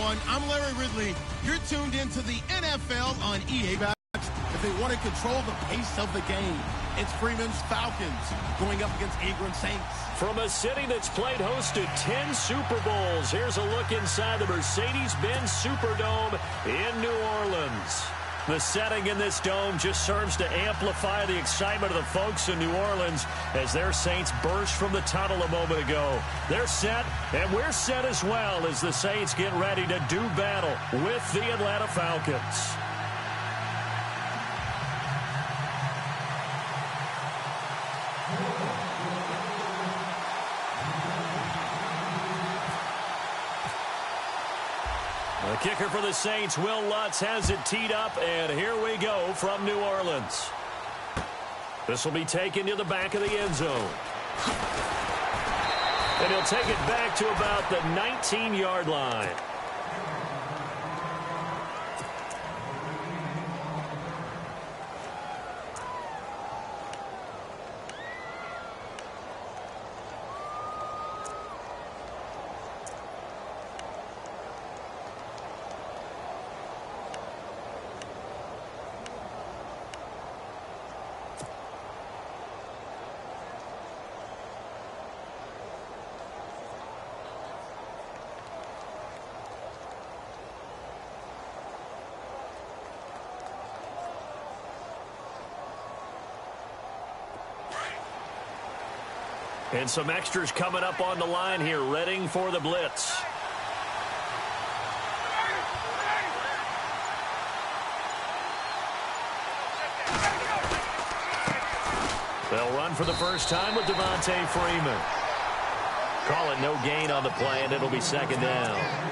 everyone. I'm Larry Ridley. You're tuned into the NFL on EA Back. If they want to control the pace of the game, it's Freeman's Falcons going up against Ingram Saints. From a city that's played host to 10 Super Bowls, here's a look inside the Mercedes-Benz Superdome in New Orleans. The setting in this dome just serves to amplify the excitement of the folks in New Orleans as their Saints burst from the tunnel a moment ago. They're set, and we're set as well as the Saints get ready to do battle with the Atlanta Falcons. The kicker for the Saints, Will Lutz, has it teed up, and here we go from New Orleans. This will be taken to the back of the end zone. And he'll take it back to about the 19-yard line. And some extras coming up on the line here, readying for the blitz. They'll run for the first time with Devontae Freeman. Call it no gain on the play, and it'll be second down.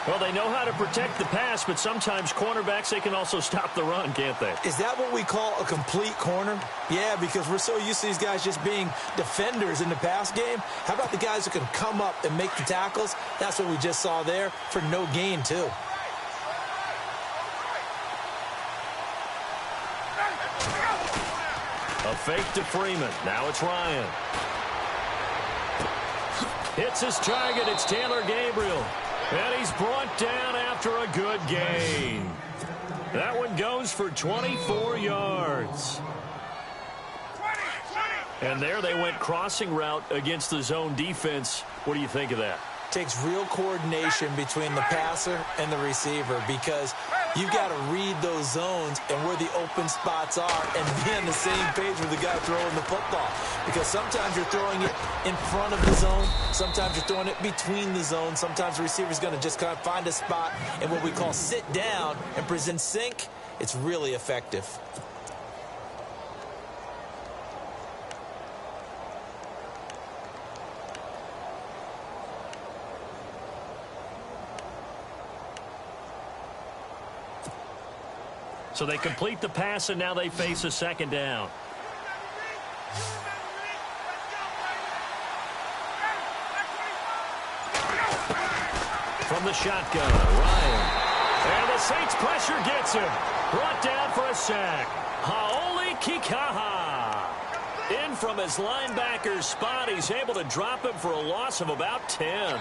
Well, they know how to protect the pass, but sometimes cornerbacks, they can also stop the run, can't they? Is that what we call a complete corner? Yeah, because we're so used to these guys just being defenders in the pass game. How about the guys who can come up and make the tackles? That's what we just saw there for no gain, too. A fake to Freeman. Now it's Ryan. Hits his target. It's Taylor Gabriel. And he's brought down after a good gain. That one goes for 24 yards. And there they went crossing route against the zone defense. What do you think of that? Takes real coordination between the passer and the receiver because you've got to read those zones and where the open spots are and be on the same page with the guy throwing the football. Because sometimes you're throwing it in front of the zone. Sometimes you're throwing it between the zones. Sometimes the receiver's going to just kind of find a spot and what we call sit down and present sync. It's really effective. So they complete the pass, and now they face a second down. From the shotgun, Ryan. And the Saints pressure gets him. Brought down for a sack. Haoli Kikaha. In from his linebacker's spot. He's able to drop him for a loss of about 10.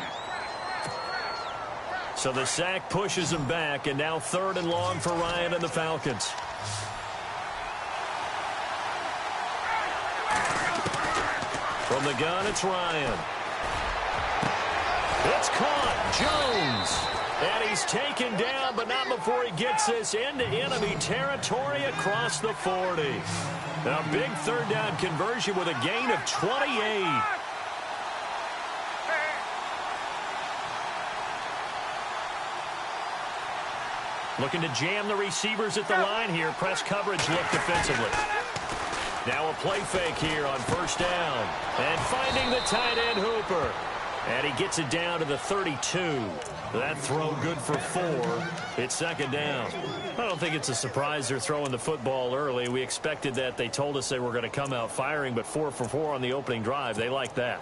So the sack pushes him back, and now 3rd and long for Ryan and the Falcons. From the gun, it's Ryan. It's caught. Jones. And he's taken down, but not before he gets this into enemy territory across the 40. A big 3rd down conversion with a gain of 28. Looking to jam the receivers at the line here. Press coverage look defensively. Now a play fake here on 1st down. And finding the tight end Hooper. And he gets it down to the 32. That throw good for 4. It's 2nd down. I don't think it's a surprise they're throwing the football early. We expected that. They told us they were going to come out firing, but 4 for 4 on the opening drive. They like that.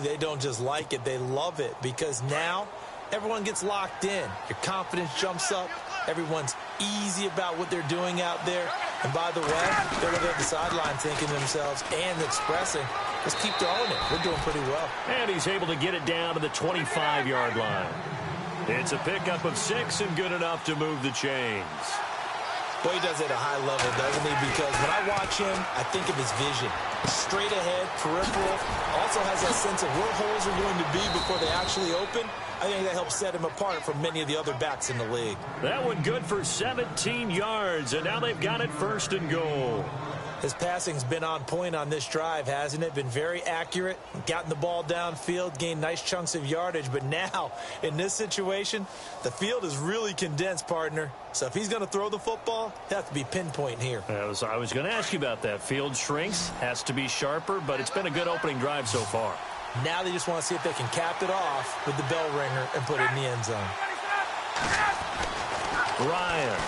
They don't just like it. They love it because now everyone gets locked in. Your confidence jumps up. Everyone's easy about what they're doing out there. And by the way, they're over at the sideline thinking to themselves and expressing, let's keep throwing it. We're doing pretty well. And he's able to get it down to the 25-yard line. It's a pickup of 6 and good enough to move the chains. Boy, he does it at a high level, doesn't he? Because when I watch him, I think of his vision. Straight ahead, peripheral. Also has that sense of where holes are going to be before they actually open. I think that helps set him apart from many of the other backs in the league. That one good for 17 yards, and now they've got it 1st and goal. His passing's been on point on this drive, hasn't it? Been very accurate, gotten the ball downfield, gained nice chunks of yardage. But now, in this situation, the field is really condensed, partner. So if he's going to throw the football, he'll have to be pinpoint here. I was going to ask you about that. Field shrinks, has to be sharper, but it's been a good opening drive so far. Now they just want to see if they can cap it off with the bell ringer and put it in the end zone. Ryan.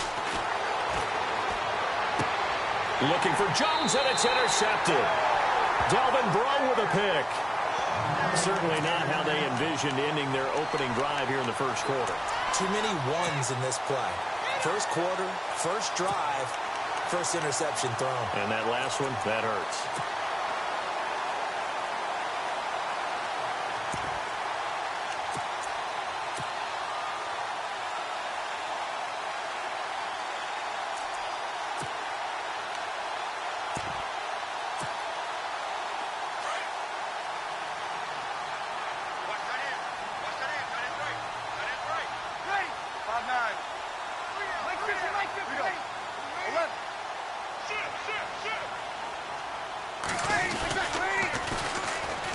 Looking for Jones, and it's intercepted. Delvin Breaux with a pick. Certainly not how they envisioned ending their opening drive here in the first quarter. Too many ones in this play. First quarter, first drive, first interception thrown. And that last one, that hurts.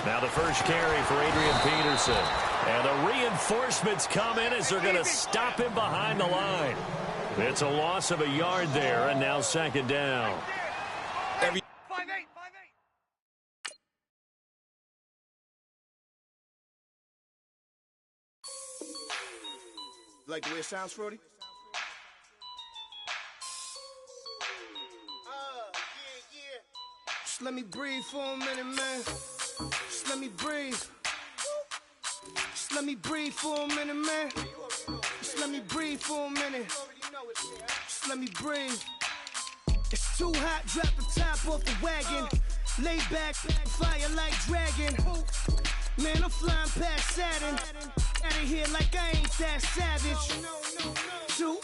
Now the first carry for Adrian Peterson. And the reinforcements come in as they're going to stop him behind the line. It's a loss of a yard there, and now 2nd down. Like the way it sounds, Frody? Just let me breathe for a minute, man. Just let me breathe. Just let me breathe for a minute, man. Just let me breathe for a minute. Just let me breathe. It's too hot, drop the top off the wagon. Lay back, fire like dragon. Man, I'm flying past Saturn. Out of here like I ain't that savage. Two.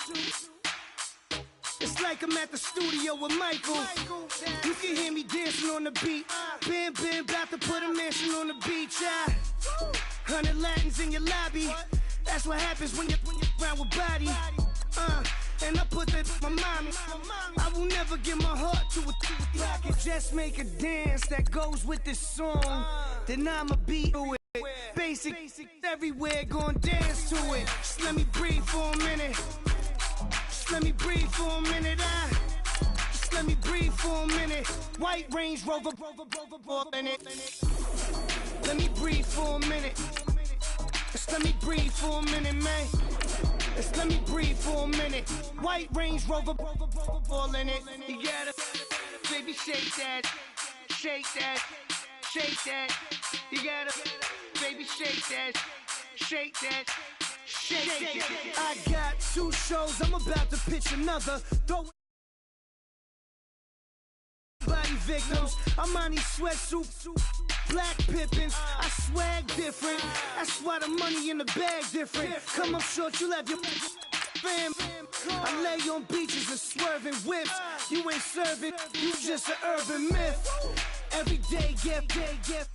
It's like I'm at the studio with Michael. You can hear me dancing on the beat. Bam, about to put a mansion on the beach. 100 Latins in your lobby. That's what happens when you're around with body. And I put that my mommy. I will never give my heart to it. I can just make a dance that goes with this song. Then I'ma beat to it. Basic everywhere, gon' dance to it. Just let me breathe for a minute. Just let me breathe for a minute. Just let me breathe for a minute. White Range Rover, in it. Let me breathe for a minute. Just let me breathe for a minute, man. Just let me breathe for a minute. White Range Rover, ball in it. You gotta, baby, shake that, shake that, shake that. You gotta, baby, shake that, shake that, shake that. I got 2 shows, I'm about to pitch another. Throw body victims, I'm on these sweatsuits, black pippins. I swag different, that's why the money in the bag different. Come up short, you'll have your fam. I lay on beaches and swerving whips. You ain't serving, you just an urban myth. Every day, get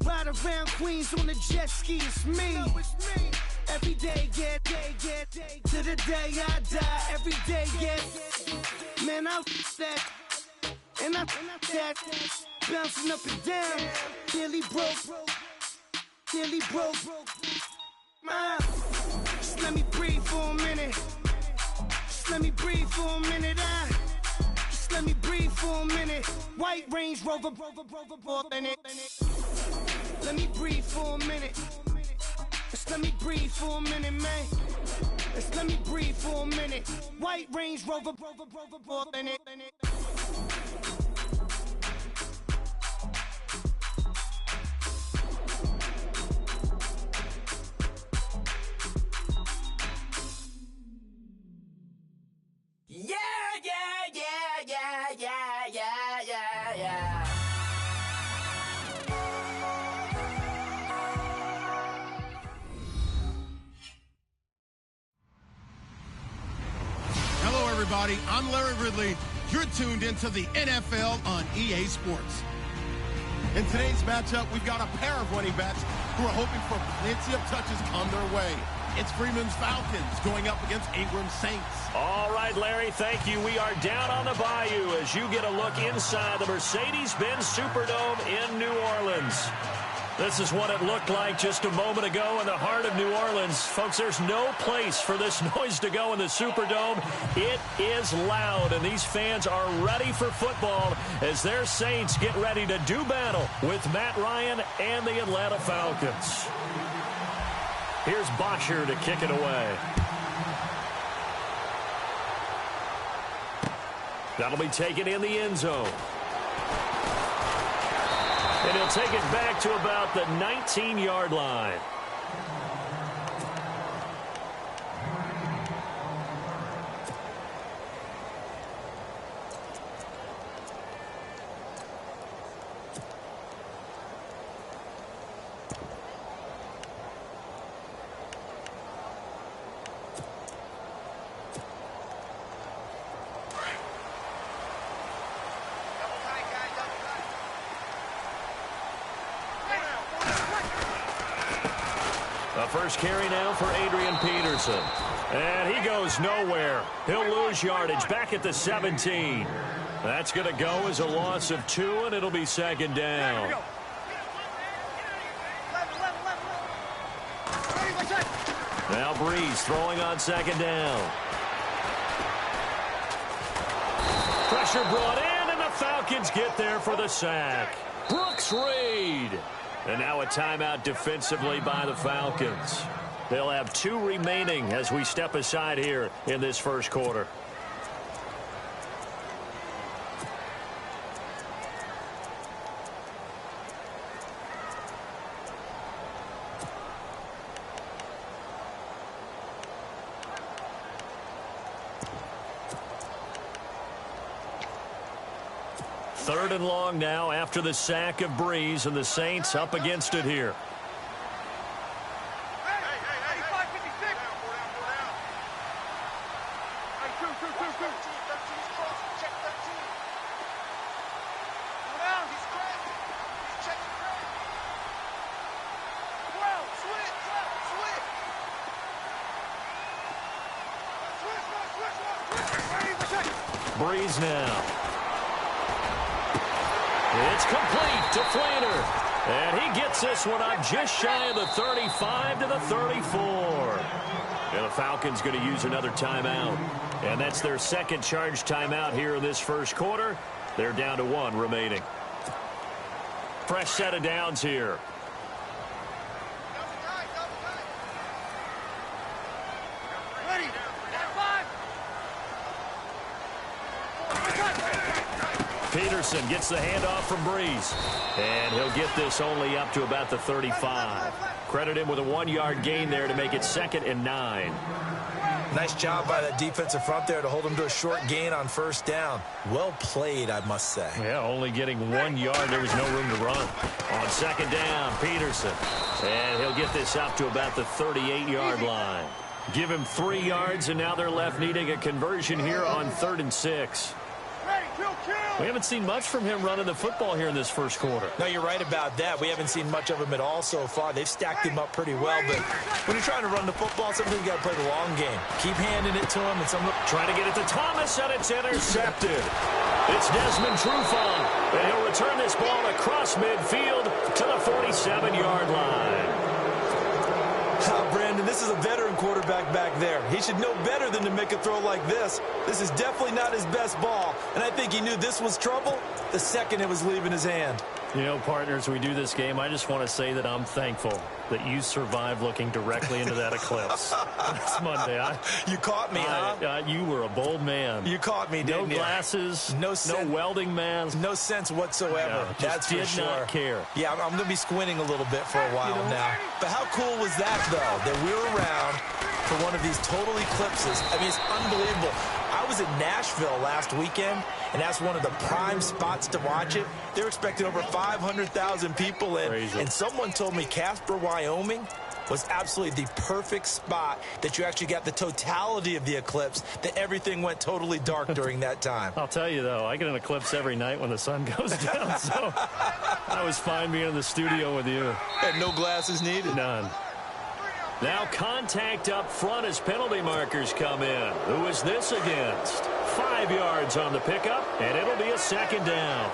ride around Queens on a jet ski, it's me. Every day, get to the day I die. Every day, get, man, I'll that. And I that, bouncing up and down, nearly broke. Just let me breathe for a minute. Just let me breathe for a minute. Just let me breathe for a minute. White Range Rover, in it. Let me breathe for a minute. Just let me breathe for a minute, man. Just let me breathe for a minute. White Range Rover, in it. everybody. I'm Larry Ridley. You're tuned into the NFL on EA Sports. In today's matchup, we've got a pair of running backs who are hoping for plenty of touches come their way. It's Freeman's Falcons going up against Ingram's Saints. All right, Larry, thank you. We are down on the bayou as you get a look inside the Mercedes-Benz Superdome in New Orleans. This is what it looked like just a moment ago in the heart of New Orleans. Folks, there's no place for this noise to go in the Superdome. It is loud, and these fans are ready for football as their Saints get ready to do battle with Matt Ryan and the Atlanta Falcons. Here's Bosher to kick it away. That'll be taken in the end zone. And he'll take it back to about the 19-yard line. First carry now for Adrian Peterson. And he goes nowhere. He'll lose yardage back at the 17. That's going to go as a loss of 2, and it'll be second down. Now Breeze throwing on second down. Pressure brought in, and the Falcons get there for the sack. Brooks Reed. And now a timeout defensively by the Falcons. They'll have 2 remaining as we step aside here in this first quarter. Third and long now after the sack of Breeze, and the Saints up against it here. Breeze now. It's complete to Fleener. And he gets this one up just shy of the 35 to the 34. And the Falcons going to use another timeout. And that's their second charge timeout here in this first quarter. They're down to 1 remaining. Fresh set of downs here. Peterson gets the handoff from Breeze. And he'll get this only up to about the 35. Credit him with a 1-yard gain there to make it 2nd and 9. Nice job by that defensive front there to hold him to a short gain on first down. Well played, I must say. Yeah, only getting 1 yard. There was no room to run. On second down, Peterson. And he'll get this up to about the 38-yard line. Give him 3 yards, and now they're left needing a conversion here on 3rd and 6. We haven't seen much from him running the football here in this first quarter. No, you're right about that. We haven't seen much of him at all so far. They've stacked him up pretty well, but when you're trying to run the football, sometimes you got to play the long game. Keep handing it to him, and trying to get it to Thomas, and it's intercepted. It's Desmond Trufant, and he'll return this ball across midfield to the 47-yard line. Brandon, this is a veteran quarterback back there. He should know better than to make a throw like this. This is definitely not his best ball, and I think he knew this was trouble the second it was leaving his hand. You know, partners, we do this game. I just want to say that I'm thankful that you survived looking directly into that eclipse. It's Monday. You caught me, huh? You were a bold man. You caught me, didn't you? No glasses, no welding mask. No sense whatsoever. No, that's for sure. Did not care. Yeah, I'm going to be squinting a little bit for a while now. But how cool was that, though, that we were around for one of these total eclipses? I mean, it's unbelievable. I was in Nashville last weekend, and that's one of the prime spots to watch it. They're expecting over 500,000 people in. Crazy. And someone told me Casper, Wyoming was absolutely the perfect spot that you actually got the totality of the eclipse, that everything went totally dark during that time. I'll tell you, though, I get an eclipse every night when the sun goes down, so I was fine being in the studio with you. And no glasses needed. None. Now contact up front as penalty markers come in. Who is this against? 5 yards on the pickup, and it'll be a second down.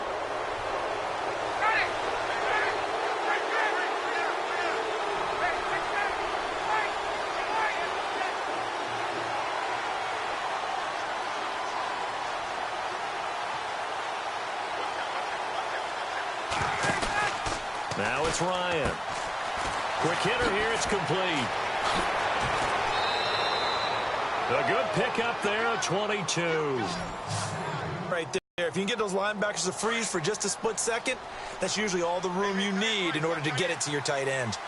Now it's Ryan. Quick hitter here, it's complete. A good pickup there, a 22. Right there. If you can get those linebackers to freeze for just a split second, that's usually all the room you need in order to get it to your tight end.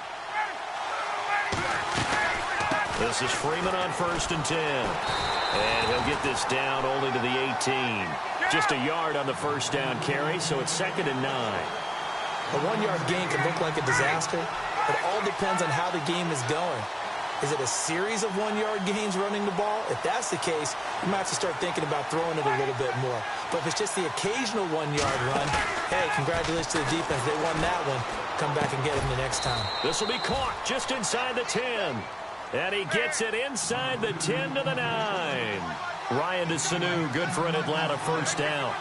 This is Freeman on 1st and 10. And he'll get this down only to the 18. Just a yard on the first down carry, so it's 2nd and 9. A 1-yard gain can look like a disaster, but it all depends on how the game is going. Is it a series of 1-yard gains running the ball? If that's the case, you might have to start thinking about throwing it a little bit more. But if it's just the occasional 1-yard run, hey, congratulations to the defense. They won that one. Come back and get them the next time. This will be caught just inside the 10. And he gets it inside the 10 to the 9. Ryan to Sanu, good for an Atlanta first down.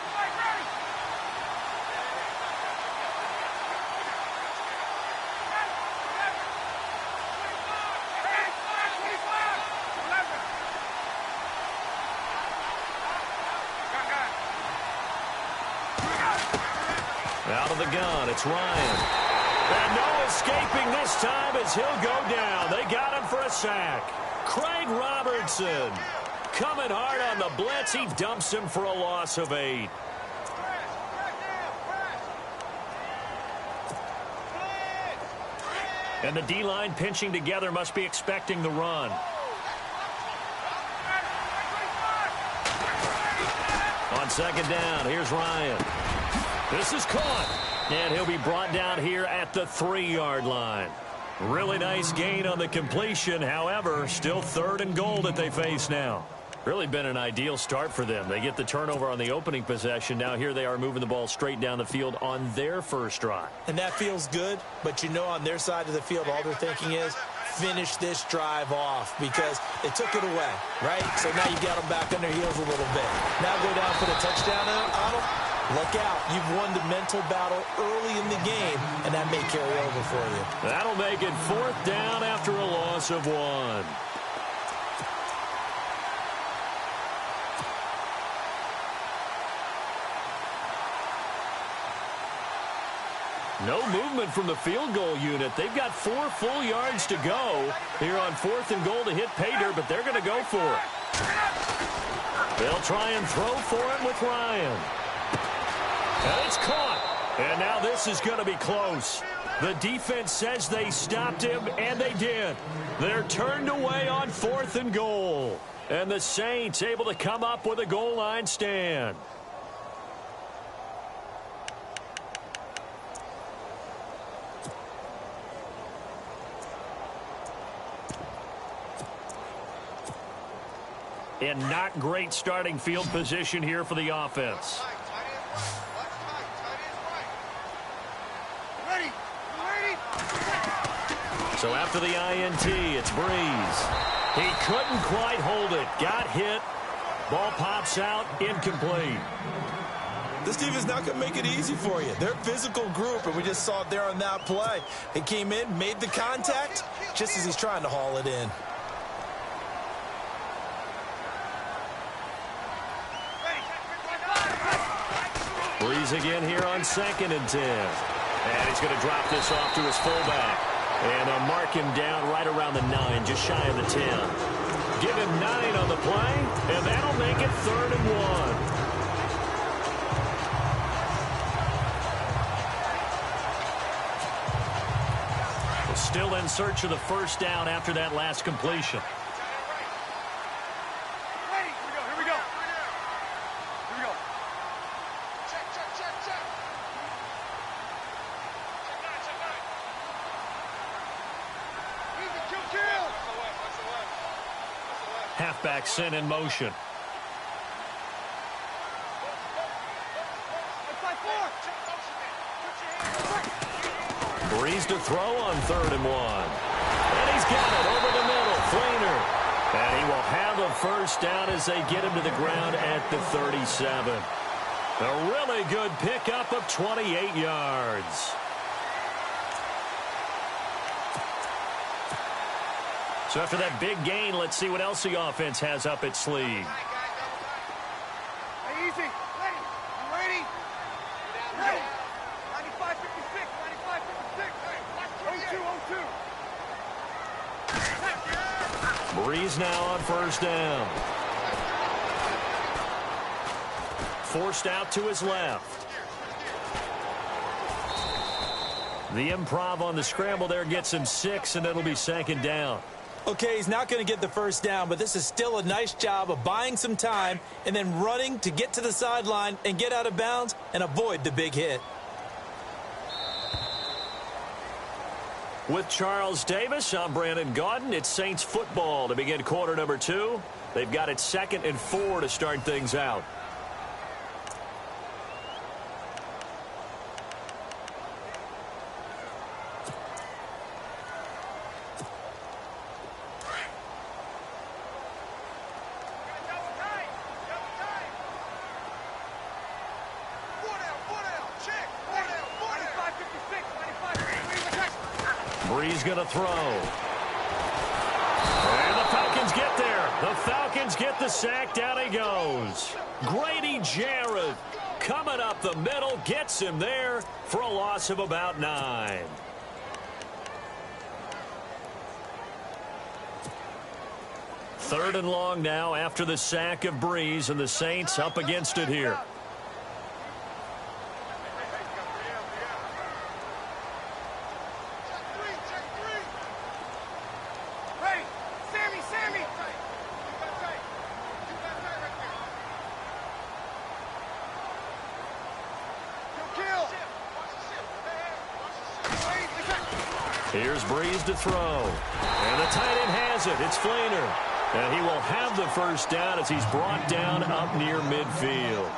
Out of the gun, it's Ryan. And no escaping this time as he'll go down. They got him for a sack. Craig Robertson coming hard on the blitz. He dumps him for a loss of 8. And the D-line pinching together must be expecting the run. On 2nd down, here's Ryan. This is caught, and he'll be brought down here at the 3-yard line. Really nice gain on the completion. However, still 3rd and goal that they face now. Really been an ideal start for them. They get the turnover on the opening possession. Now here they are moving the ball straight down the field on their first drive. And that feels good, but you know on their side of the field all they're thinking is finish this drive off because they took it away, right? So now you got them back on their heels a little bit. Now go down for the touchdown on them. Look out. You've won the mental battle early in the game, and that may carry over for you. That'll make it 4th down after a loss of 1. No movement from the field goal unit. They've got 4 full yards to go here on 4th and goal to hit pay dirt, but they're going to go for it. They'll try and throw for it with Ryan. And it's caught. And now this is going to be close. The defense says they stopped him, and they did. They're turned away on 4th and goal. And the Saints able to come up with a goal line stand. And not great starting field position here for the offense. So after the INT, it's Breeze. He couldn't quite hold it. Got hit. Ball pops out. Incomplete. This team is not going to make it easy for you. They're a physical group, and we just saw it there on that play. He came in, made the contact, just as he's trying to haul it in. Breeze again here on 2nd and 10. And he's going to drop this off to his fullback. And they'll mark him down right around the 9, just shy of the 10. Give him 9 on the play, and that'll make it 3rd and 1. Still in search of the first down after that last completion. halfback sent in motion. Breeze to throw on 3rd and 1. And he's got it over the middle. Fleener. And he will have a first down as they get him to the ground at the 37. A really good pickup of 28 yards. So after that big gain, let's see what else the offense has up its sleeve. Hey, easy. Ready. You ready? Ready. 95-56. 95-56. Hey, 0-2. Breeze now on first down. Forced out to his left. The improv on the scramble there gets him 6, and it'll be 2nd down. Okay, he's not going to get the first down, but this is still a nice job of buying some time and then running to get to the sideline and get out of bounds and avoid the big hit. With Charles Davis, I'm Brandon Gaudin. It's Saints football to begin quarter number 2. They've got it 2nd and 4 to start things out. Breeze going to throw. And the Falcons get there. The Falcons get the sack. Down he goes. Grady Jarrett coming up the middle. Gets him there for a loss of about 9. Third and long now after the sack of Breeze, and the Saints up against it here. Here's Breeze to throw. And the tight end has it. It's Fleener. And he will have the first down as he's brought down up near midfield.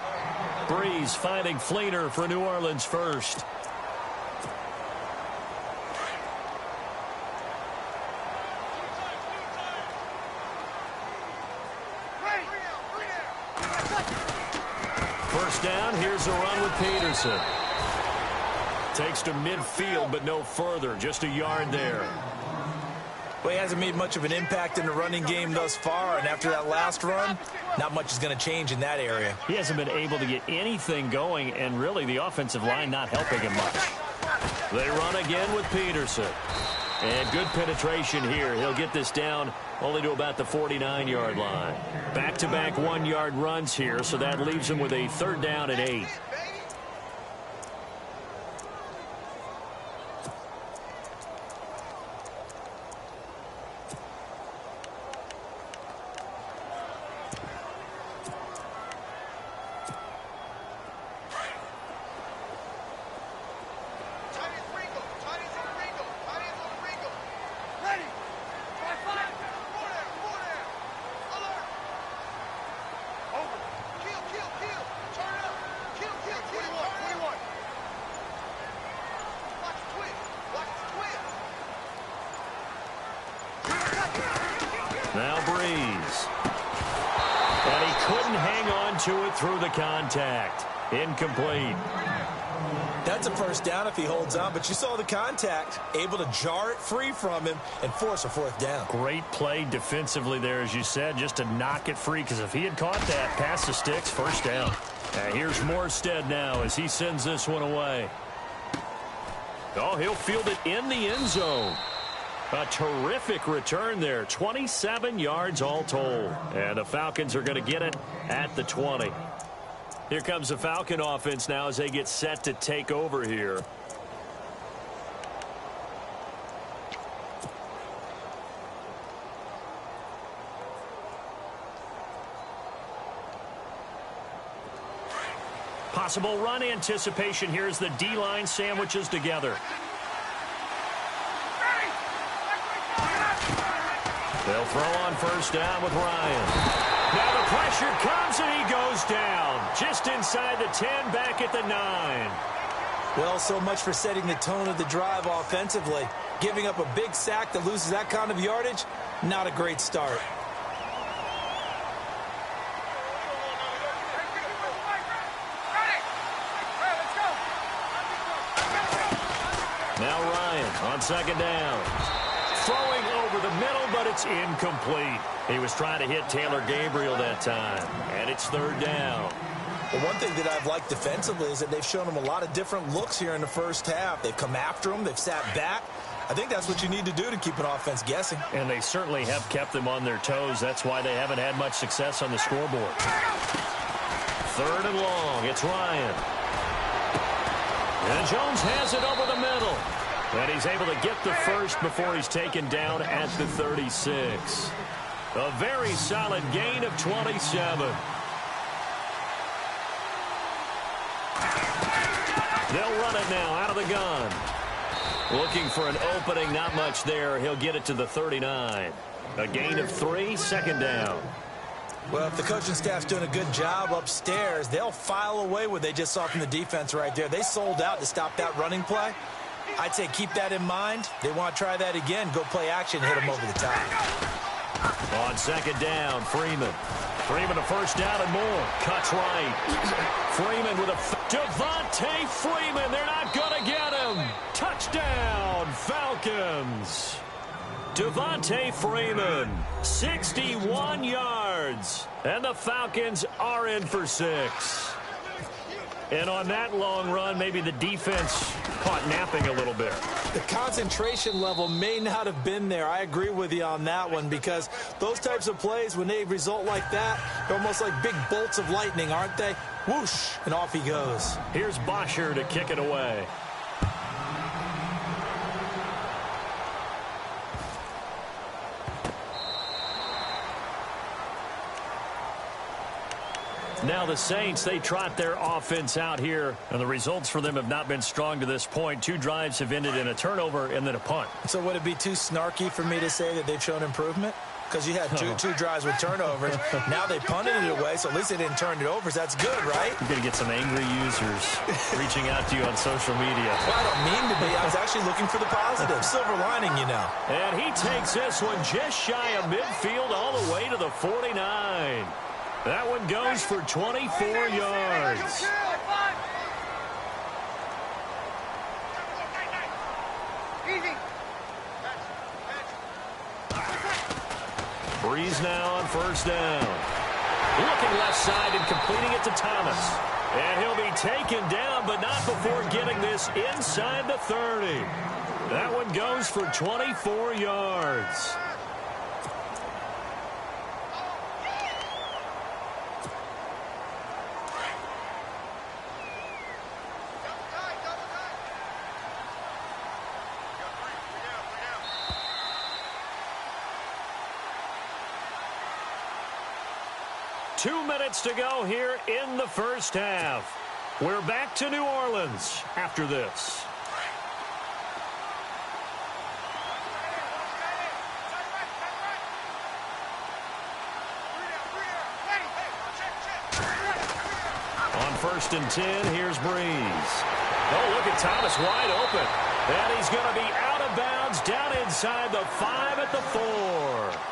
Breeze finding Fleener for New Orleans first. First down, here's a run with Peterson. Takes to midfield, but no further. Just a yard there. Well, he hasn't made much of an impact in the running game thus far, and after that last run, not much is going to change in that area. He hasn't been able to get anything going, and really the offensive line not helping him much. They run again with Peterson. And good penetration here. He'll get this down only to about the 49-yard line. Back-to-back 1-yard runs here, so that leaves him with a 3rd down and 8. Now Breeze. And he couldn't hang on to it through the contact. Incomplete. That's a first down if he holds on, but you saw the contact. Able to jar it free from him and force a 4th down. Great play defensively there, as you said, just to knock it free, because if he had caught that, past the sticks, first down. Here's Morstead now as he sends this one away. Oh, he'll field it in the end zone. A terrific return there. 27 yards all told. And the Falcons are going to get it at the 20. Here comes the Falcon offense now as they get set to take over here. Possible run anticipation here as the D-line sandwiches together. They'll throw on first down with Ryan. Now the pressure comes and he goes down. Just inside the 10, back at the 9. Well, so much for setting the tone of the drive offensively. Giving up a big sack that loses that kind of yardage, not a great start. Now Ryan on second down. Throwing over the middle, but it's incomplete. He was trying to hit Taylor Gabriel that time, and it's third down. Well, one thing that I've liked defensively is that they've shown him a lot of different looks here in the first half. They've come after him. They've sat back. I think that's what you need to do to keep an offense guessing. And they certainly have kept them on their toes. That's why they haven't had much success on the scoreboard. Third and long. It's Ryan. And Jones has it over the middle. And he's able to get the first before he's taken down at the 36. A very solid gain of 27. They'll run it now out of the gun. Looking for an opening, not much there. He'll get it to the 39. A gain of 3, second down. Well, if the coaching staff's doing a good job upstairs, they'll file away what they just saw from the defense right there. They sold out to stop that running play. I'd say keep that in mind. They want to try that again. Go play action, hit them over the top. On second down, Freeman. Freeman a first down and more. Cuts right. Freeman with a... Devontae Freeman. They're not going to get him. Touchdown, Falcons. Devontae Freeman, 61 yards. And the Falcons are in for 6. And on that long run, maybe the defense caught napping a little bit. The concentration level may not have been there. I agree with you on that one, because those types of plays, when they result like that, they're almost like big bolts of lightning, aren't they? Whoosh, and off he goes. Here's Bosher to kick it away. Now the Saints, they trot their offense out here, and the results for them have not been strong to this point. 2 drives have ended in a turnover and then a punt. So would it be too snarky for me to say that they've shown improvement? Because you had two drives with turnovers. Now they punted it away, so at least they didn't turn it over. So that's good, right? You're going to get some angry users reaching out to you on social media. Well, I don't mean to be. I was actually looking for the positive. Silver lining, you know. And he takes this one just shy of midfield all the way to the 49. That one goes for 24 yards. Breeze now on first down. Looking left side and completing it to Thomas. And he'll be taken down, but not before getting this inside the 30. That one goes for 24 yards. Two minutes to go here in the first half. We're back to New Orleans after this. On first and 10, here's Breeze. Oh, look at Thomas wide open. And he's going to be out of bounds down inside the 5 at the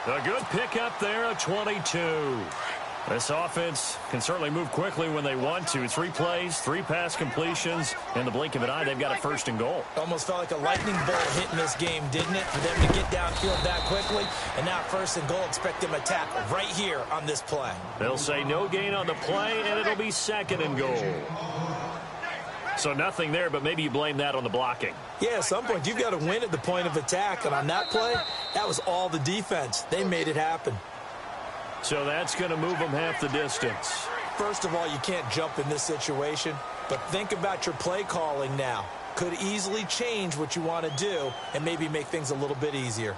4. A good pickup there at 22. This offense can certainly move quickly when they want to. 3 plays, 3 pass completions. In the blink of an eye, they've got a first and goal. Almost felt like a lightning bolt hit in this game, didn't it? For them to get downfield that quickly. And now first and goal, expect them to attack right here on this play. They'll say no gain on the play, and it'll be second and goal. So nothing there, but maybe you blame that on the blocking. Yeah, at some point, you've got to win at the point of attack. And on that play, that was all the defense. They made it happen. So that's going to move them half the distance. First of all, you can't jump in this situation, but think about your play calling now. Could easily change what you want to do and maybe make things a little bit easier.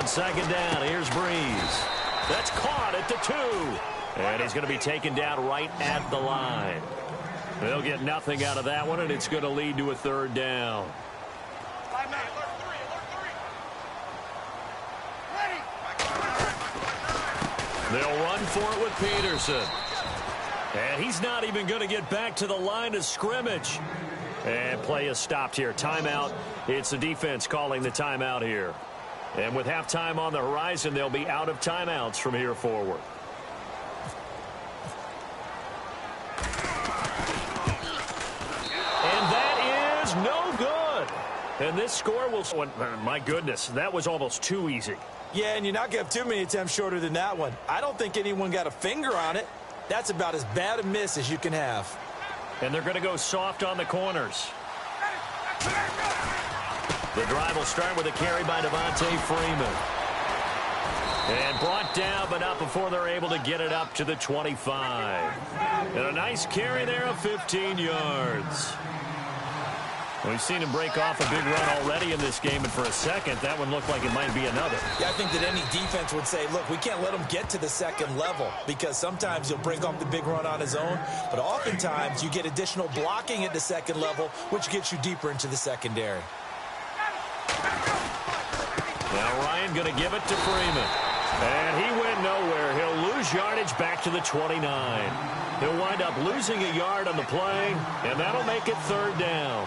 On second down, here's Breeze. That's caught at the 2. And he's going to be taken down right at the line. They'll get nothing out of that one, and it's going to lead to a third down. They'll run for it with Peterson. And he's not even going to get back to the line of scrimmage. And play is stopped here. Timeout. It's the defense calling the timeout here. And with halftime on the horizon, they'll be out of timeouts from here forward. And that is no good. And this score will... My goodness, that was almost too easy. Yeah, and you're not going to have too many attempts shorter than that one. I don't think anyone got a finger on it. That's about as bad a miss as you can have. And they're going to go soft on the corners. The drive will start with a carry by Devontae Freeman. And brought down, but not before they're able to get it up to the 25. And a nice carry there of 15 yards. We've seen him break off a big run already in this game, and for a second, that one looked like it might be another. Yeah, I think that any defense would say, look, we can't let him get to the second level, because sometimes he'll break off the big run on his own, but oftentimes you get additional blocking at the second level, which gets you deeper into the secondary. Now Ryan going to give it to Freeman. And he went nowhere. He'll lose yardage back to the 29. He'll wind up losing a yard on the play, and that'll make it third down.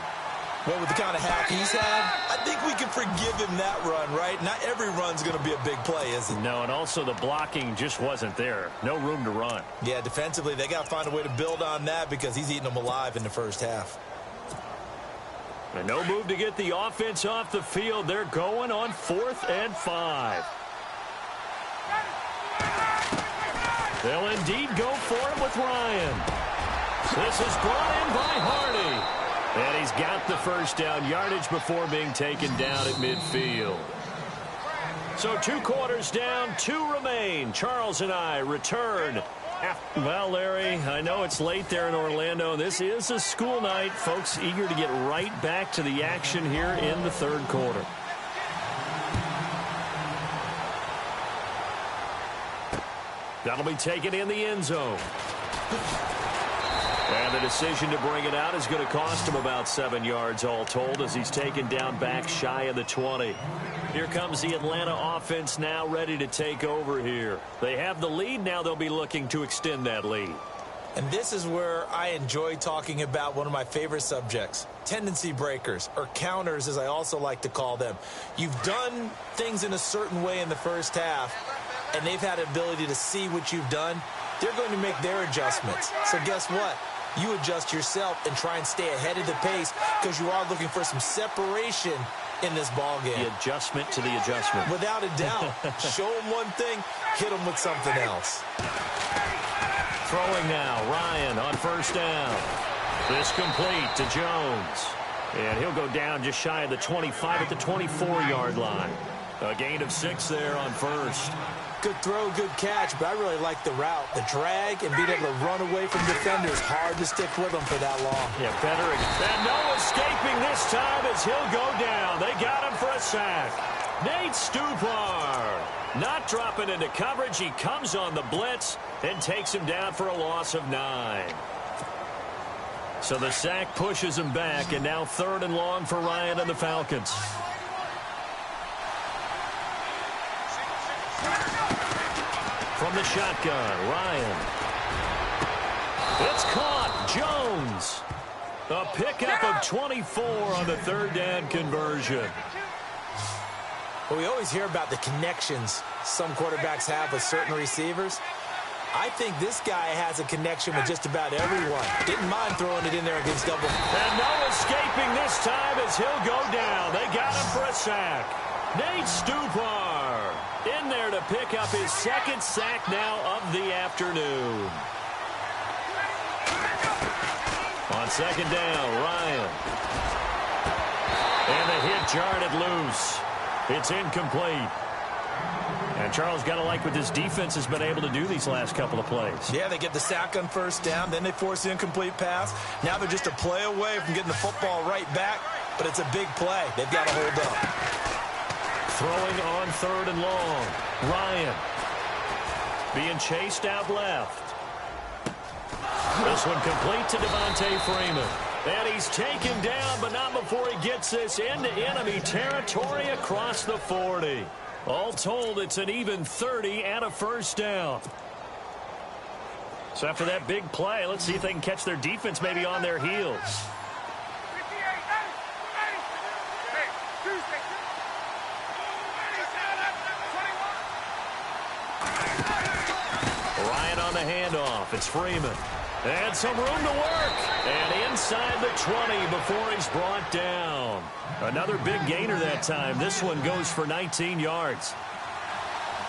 Well, with the kind of half he's had, I think we can forgive him that run, right? Not every run's going to be a big play, is it? No, and also the blocking just wasn't there. No room to run. Yeah, defensively, they got to find a way to build on that because he's eating them alive in the first half. And no move to get the offense off the field. They're going on 4th and 5. They'll indeed go for it with Ryan. This is brought in by Hardy. And he's got the first down yardage before being taken down at midfield. So 2 quarters down, 2 remain. Charles and I return. Well, Larry, I know it's late there in Orlando. This is a school night. Folks eager to get right back to the action here in the third quarter. That'll be taken in the end zone. And the decision to bring it out is going to cost him about 7 yards all told as he's taken down back shy of the 20. Here comes the Atlanta offense now ready to take over here. They have the lead. Now they'll be looking to extend that lead. And this is where I enjoy talking about one of my favorite subjects, tendency breakers, or counters as I also like to call them. You've done things in a certain way in the first half, and they've had the ability to see what you've done. They're going to make their adjustments. So guess what? You adjust yourself and try and stay ahead of the pace because you are looking for some separation in this ball game. The adjustment to the adjustment. Without a doubt. Show them one thing, hit them with something else. Throwing now, Ryan on first down. This complete to Jones. And he'll go down just shy of the 25 at the 24-yard line. A gain of 6 there on first. Good throw, good catch, but I really like the route. The drag and being able to run away from defenders. Hard to stick with them for that long. Yeah, better. And no escaping this time as he'll go down. They got him for a sack. Nate Stupar not dropping into coverage. He comes on the blitz and takes him down for a loss of 9. So the sack pushes him back, and now 3rd and long for Ryan and the Falcons. From the shotgun, Ryan. It's caught. Jones. A pickup of 24 on the 3rd down conversion. Well, we always hear about the connections some quarterbacks have with certain receivers. I think this guy has a connection with just about everyone. Didn't mind throwing it in there against double. And no escaping this time as he'll go down. They got him for a sack. Nate Stupar in there to pick up his 2nd sack now of the afternoon. On 2nd down, Ryan. And the hit jarred loose. It's incomplete. And Charles, got to like what this defense has been able to do these last couple of plays. Yeah, they get the sack on first down, then they force the incomplete pass. Now they're just a play away from getting the football right back, but it's a big play. They've got to hold up. Throwing on 3rd and long. Ryan being chased out left. This one complete to Devontae Freeman. And he's taken down, but not before he gets this into enemy territory across the 40. All told, it's an even 30 and a first down. So after that big play, let's see if they can catch their defense maybe on their heels. Ryan on the handoff. It's Freeman. And some room to work. And inside the 20 before he's brought down. Another big gainer that time. This one goes for 19 yards.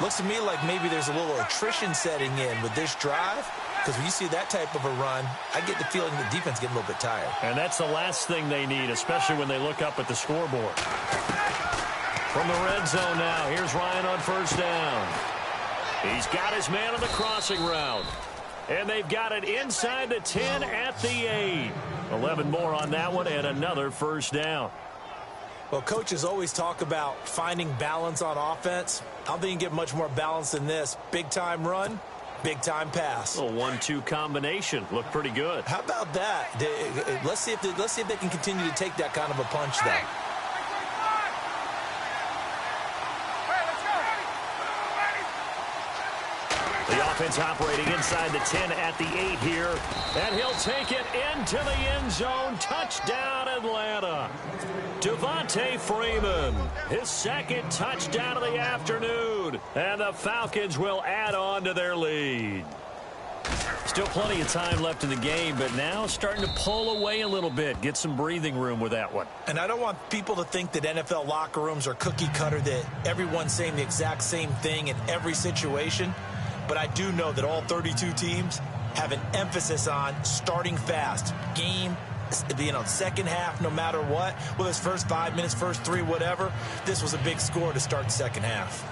Looks to me like maybe there's a little attrition setting in with this drive. Because when you see that type of a run, I get the feeling the defense getting a little bit tired. And that's the last thing they need, especially when they look up at the scoreboard. From the red zone now, here's Ryan on 1st down. He's got his man on the crossing route. And they've got it inside the 10 at the 8. 11 more on that one and another 1st down. Well, coaches always talk about finding balance on offense. I don't think you can get much more balance than this. Big-time run, big-time pass. A 1-2 combination. Looked pretty good. How about that? Let's see if they can continue to take that kind of a punch, though. The offense operating inside the 10 at the 8 here. And he'll take it into the end zone. Touchdown, Atlanta. Devontae Freeman, his 2nd touchdown of the afternoon. And the Falcons will add on to their lead. Still plenty of time left in the game, but now starting to pull away a little bit. Get some breathing room with that one. And I don't want people to think that NFL locker rooms are cookie cutter, that everyone's saying the exact same thing in every situation. But I do know that all 32 teams have an emphasis on starting fast. Game, second half, no matter what. Whether it's first 5 minutes, first 3, whatever. This was a big score to start the second half.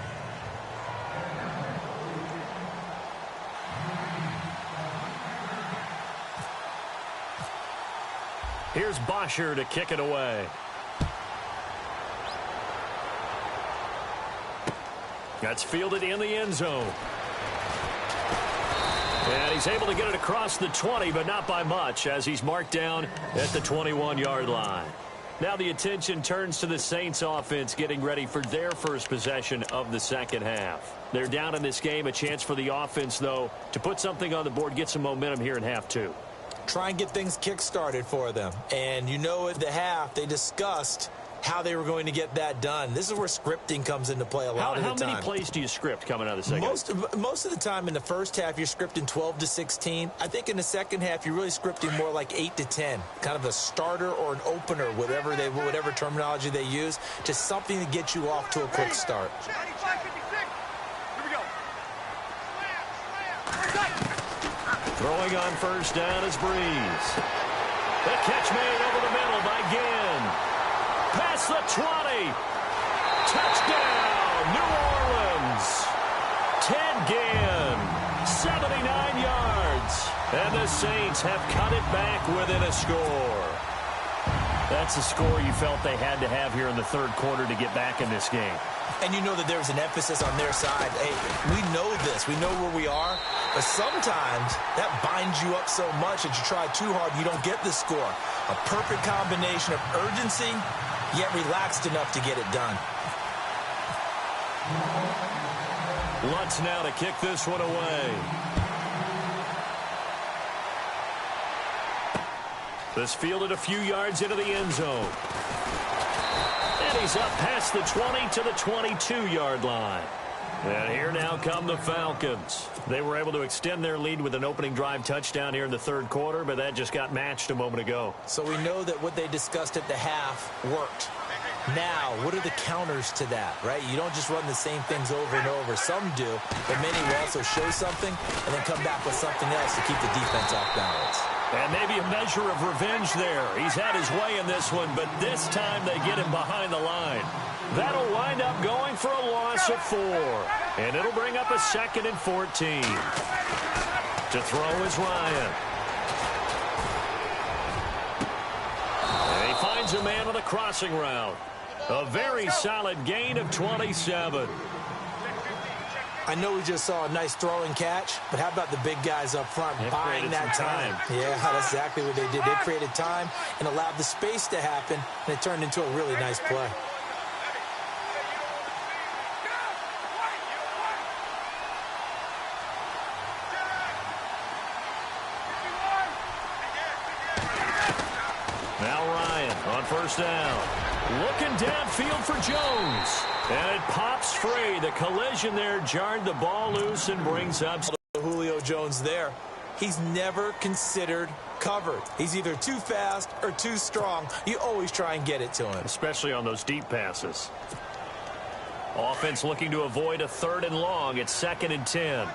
Here's Bosher to kick it away. That's fielded in the end zone. And he's able to get it across the 20, but not by much, as he's marked down at the 21-yard line. Now the attention turns to the Saints offense getting ready for their first possession of the second half. They're down in this game. A chance for the offense, though, to put something on the board, get some momentum here in half 2. Try and get things kick-started for them. And you know at the half, they discussed how they were going to get that done. This is where scripting comes into play a lot of the time. How many plays do you script coming out of the second half? Most of the time in the first half, you're scripting 12 to 16. I think in the second half, you're really scripting more like 8 to 10. Kind of a starter or an opener, whatever terminology they use. Just something to get you off to a quick start. Throwing on 1st down is Breeze. The catch made over the middle by Ginn. Past the 20. Touchdown, New Orleans. Ted Ginn, 79 yards. And the Saints have cut it back within a score. That's a score you felt they had to have here in the 3rd quarter to get back in this game. And you know that there's an emphasis on their side. Hey, we know this. We know where we are. But sometimes that binds you up so much that you try too hard, you don't get the score. A perfect combination of urgency, yet relaxed enough to get it done. Lutz now to kick this one away. This fielded a few yards into the end zone. And he's up past the 20 to the 22-yard line. And here now come the Falcons. They were able to extend their lead with an opening drive touchdown here in the 3rd quarter, but that just got matched a moment ago. So we know that what they discussed at the half worked. Now, what are the counters to that, right? You don't just run the same things over and over. Some do, but many will also show something and then come back with something else to keep the defense off balance. And maybe a measure of revenge there. He's had his way in this one, but this time they get him behind the line. That'll wind up going for a loss of 4. And it'll bring up a 2nd and 14. To throw is Ryan. And he finds a man on the crossing route. A very solid gain of 27. I know we just saw a nice throwing catch, but how about the big guys up front buying that time? Yeah, that's exactly what they did. They created time and allowed the space to happen, and it turned into a really nice play. Now Ryan on first down. Looking downfield for Jones. And it pops free. The collision there jarred the ball loose and brings up Julio Jones there. He's never considered covered. He's either too fast or too strong. You always try and get it to him. Especially on those deep passes. Offense looking to avoid a 3rd and long. It's 2nd and 10.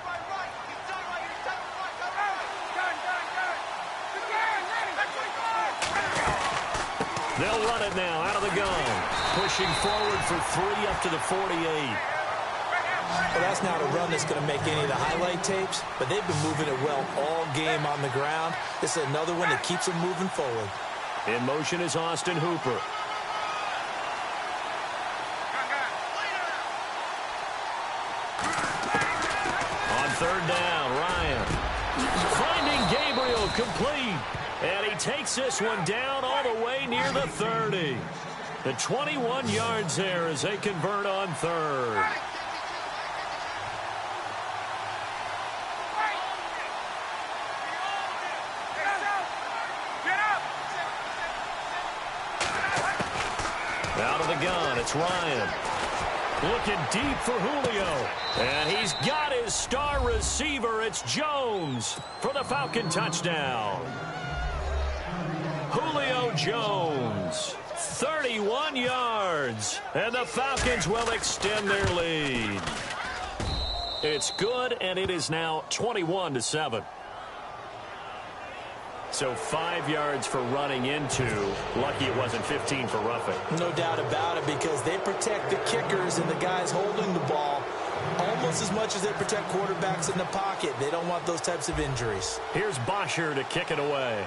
They'll run it now out of the gun. Pushing forward for 3 up to the 48. Well, that's not a run that's going to make any of the highlight tapes, but they've been moving it well all game on the ground. This is another one that keeps them moving forward. In motion is Austin Hooper. On 3rd down, Ryan. Finding Gabriel complete. And he takes this one down all the way near the 30. The 21 yards there as they convert on 3rd. Out of the gun, it's Ryan. Looking deep for Julio. And he's got his star receiver. It's Jones for the Falcon touchdown. Julio Jones, 31 yards, and the Falcons will extend their lead. It's good, and it is now 21-7. So 5 yards for running into. Lucky it wasn't 15 for roughing. No doubt about it, because they protect the kickers and the guys holding the ball almost as much as they protect quarterbacks in the pocket. They don't want those types of injuries. Here's Bosher to kick it away.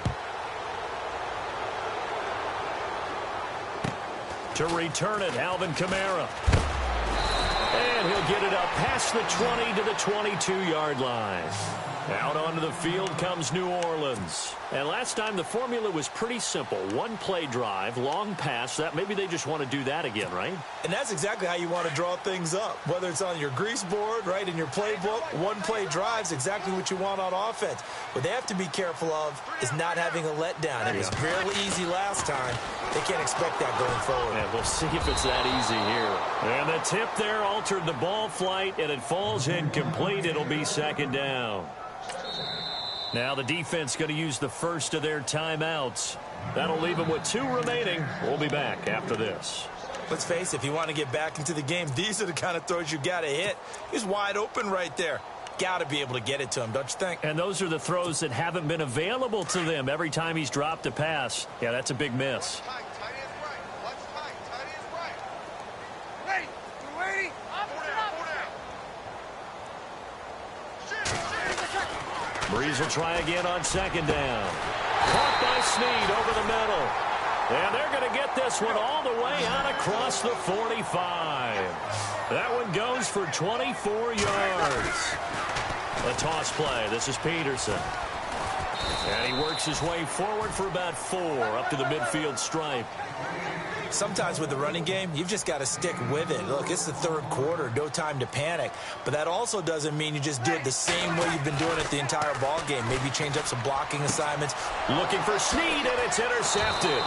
To return it, Alvin Kamara. And he'll get it up past the 20 to the 22-yard line. Out onto the field comes New Orleans. And last time the formula was pretty simple. 1-play drive, long pass. That maybe they just want to do that again, right? And that's exactly how you want to draw things up. Whether it's on your grease board, right, in your playbook, 1-play drive's exactly what you want on offense. What they have to be careful of is not having a letdown. It was fairly easy last time. They can't expect that going forward. Yeah, we'll see if it's that easy here. And the tip there altered the ball flight, and it falls incomplete. It'll be 2nd down. Now the defense going to use the first of their timeouts. That'll leave them with 2 remaining. We'll be back after this. Let's face it, if you want to get back into the game, these are the kind of throws you got to hit. He's wide open right there. Got to be able to get it to him, don't you think? And those are the throws that haven't been available to them every time he's dropped a pass. Yeah, that's a big miss. Breeze will try again on 2nd down. Caught by Snead over the middle. And they're going to get this one all the way out across the 45. That one goes for 24 yards. A toss play. This is Peterson. And he works his way forward for about 4 up to the midfield stripe. Sometimes with the running game, you've just got to stick with it. Look, it's the 3rd quarter, no time to panic. But that also doesn't mean you just do it the same way you've been doing it the entire ball game. Maybe change up some blocking assignments. Looking for Snead, and it's intercepted.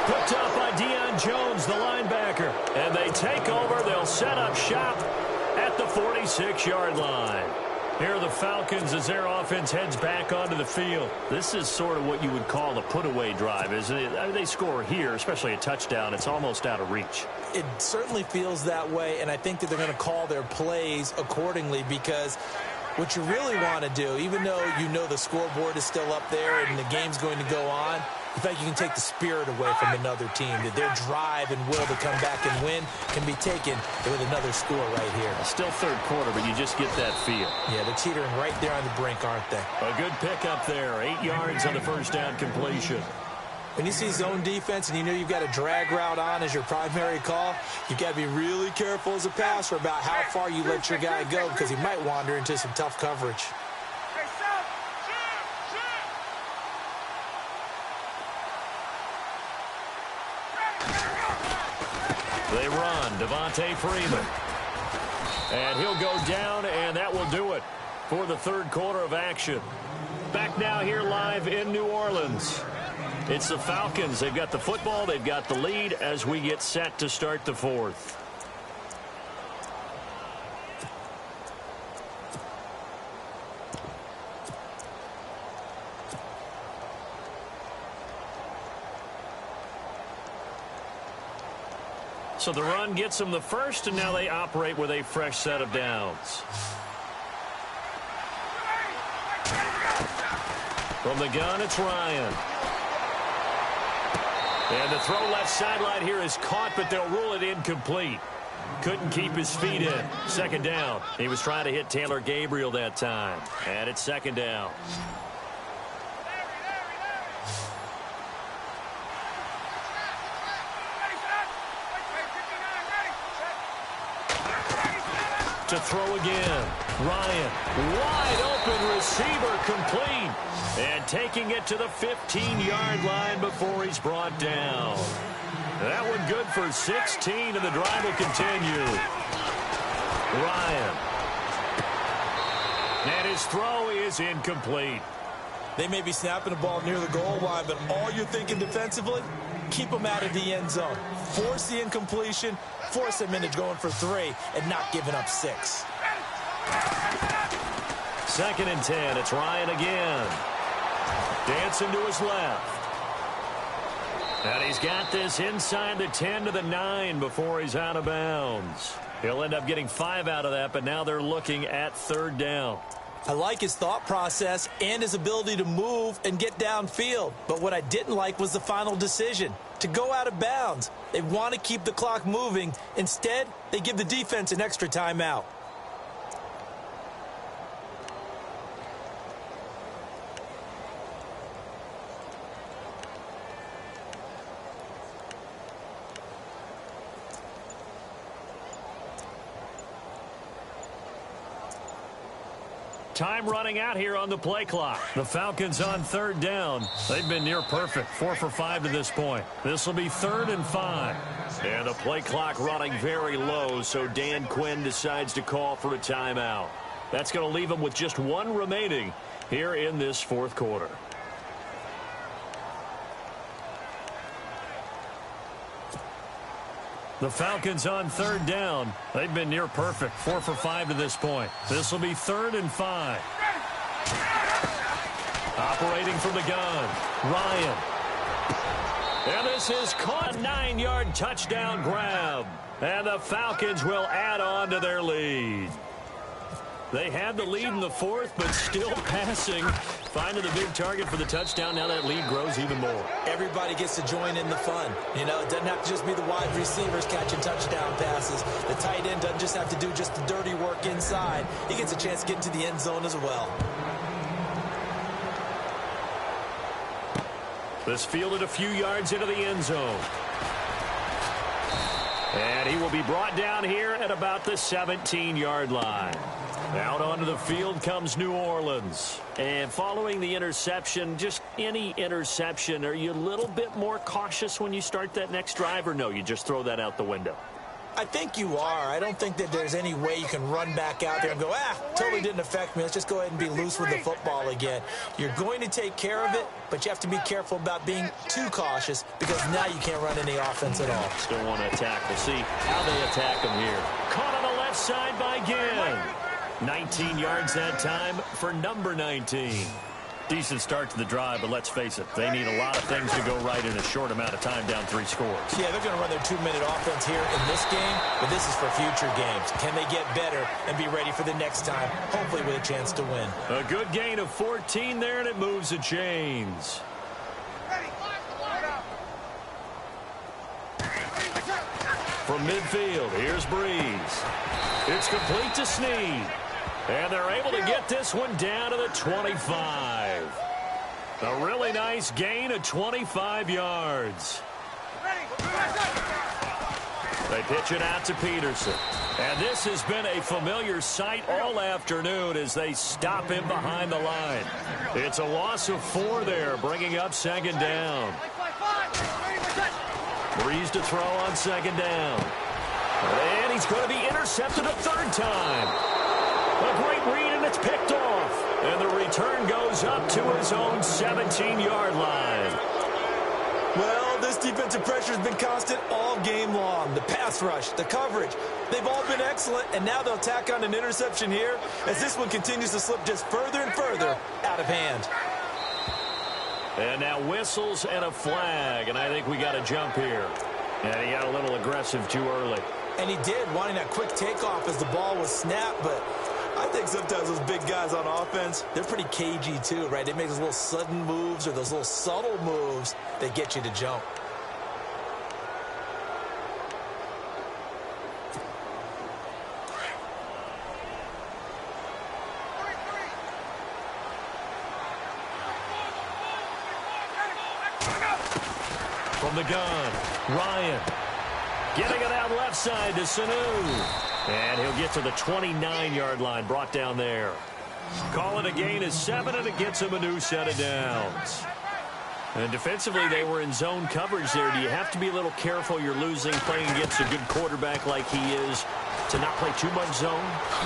Picked up by Deion Jones, the linebacker. And they take over. They'll set up shop at the 46-yard line. Here are the Falcons as their offense heads back onto the field. This is sort of what you would call a put-away drive, isn't it? I mean, they score here, especially a touchdown. It's almost out of reach. It certainly feels that way, and I think that they're going to call their plays accordingly, because what you really want to do, even though you know the scoreboard is still up there and the game's going to go on, in fact, you can take the spirit away from another team. That their drive and will to come back and win can be taken with another score right here. Still 3rd quarter, but you just get that feel. Yeah, they're teetering right there on the brink, aren't they? A good pickup there. 8 yards on the 1st down completion. When you see zone defense and you know you've got a drag route on as your primary call, you've got to be really careful as a passer about how far you let your guy go because he might wander into some tough coverage. They run, Devontae Freeman. And he'll go down, and that will do it for the third quarter of action. Back now here live in New Orleans. It's the Falcons. They've got the football. They've got the lead as we get set to start the fourth. So the run gets them the first, and now they operate with a fresh set of downs. From the gun, it's Ryan. And the throw left sideline here is caught, but they'll rule it incomplete. Couldn't keep his feet in. Second down. He was trying to hit Taylor Gabriel that time. And it's second down. To throw again. Ryan, wide open receiver, complete. And taking it to the 15-yard line before he's brought down. That one good for 16, and the drive will continue. Ryan. And his throw is incomplete. They may be snapping the ball near the goal line, but all you're thinking defensively, keep them out of the end zone. Force the incompletion, force them into going for 3, and not giving up 6. Second and 10. It's Ryan again. Dancing to his left. And he's got this inside the 10 to the 9 before he's out of bounds. He'll end up getting 5 out of that, but now they're looking at third down. I like his thought process and his ability to move and get downfield. But what I didn't like was the final decision, to go out of bounds. They want to keep the clock moving. Instead, they give the defense an extra timeout. Time running out here on the play clock. The Falcons on third down. They've been near perfect, 4 for 5 to this point. This will be 3rd and 5. And the play clock running very low, so Dan Quinn decides to call for a timeout. That's going to leave them with just 1 remaining here in this fourth quarter. The Falcons on third down. They've been near perfect, 4 for 5 to this point. This will be 3rd and 5. Operating from the gun, Ryan. And this is caught, a 9-yard touchdown grab. And the Falcons will add on to their lead. They had the lead in the fourth, but still passing. Finding the big target for the touchdown. Now that lead grows even more. Everybody gets to join in the fun. You know, it doesn't have to just be the wide receivers catching touchdown passes. The tight end doesn't just have to do just the dirty work inside. He gets a chance to get into the end zone as well. This fielded a few yards into the end zone. And he will be brought down here at about the 17-yard line. Out onto the field comes New Orleans. And following the interception, just any interception, are you a little bit more cautious when you start that next drive, or no, you just throw that out the window? I think you are. I don't think that there's any way you can run back out there and go, totally didn't affect me. Let's just go ahead and be loose with the football again. You're going to take care of it, but you have to be careful about being too cautious because now you can't run any offense at all. Still want to attack. We'll see how they attack him here. Caught on the left side by Ginn. 19 yards that time for number 19. Decent start to the drive, but let's face it, they need a lot of things to go right in a short amount of time, down 3 scores. Yeah, they're going to run their 2-minute offense here in this game, but this is for future games. Can they get better and be ready for the next time, hopefully with a chance to win? A good gain of 14 there, and it moves the chains. From midfield, here's Breeze. It's complete to Snead. And they're able to get this one down to the 25. A really nice gain of 25 yards. They pitch it out to Peterson. And this has been a familiar sight all afternoon as they stop him behind the line. It's a loss of 4 there, bringing up second down. Breeze to throw on second down. And he's going to be intercepted a third time. A great read, and it's picked off. And the return goes up to his own 17-yard line. Well, this defensive pressure has been constant all game long. The pass rush, the coverage, they've all been excellent, and now they'll tack on an interception here as this one continues to slip just further and further out of hand. And now whistles and a flag, and I think we got a jump here. And he got a little aggressive too early. And he did, wanting that quick takeoff as the ball was snapped, but I think sometimes those big guys on offense, they're pretty cagey too, right? They make those little sudden moves or those little subtle moves that get you to jump. From the gun, Ryan. Getting it out left side to Sanu. And he'll get to the 29-yard line, brought down there. Call it a gain of 7, and it gets him a new set of downs. And defensively, they were in zone coverage there. Do you have to be a little careful you're losing playing against a good quarterback like he is to not play too much zone?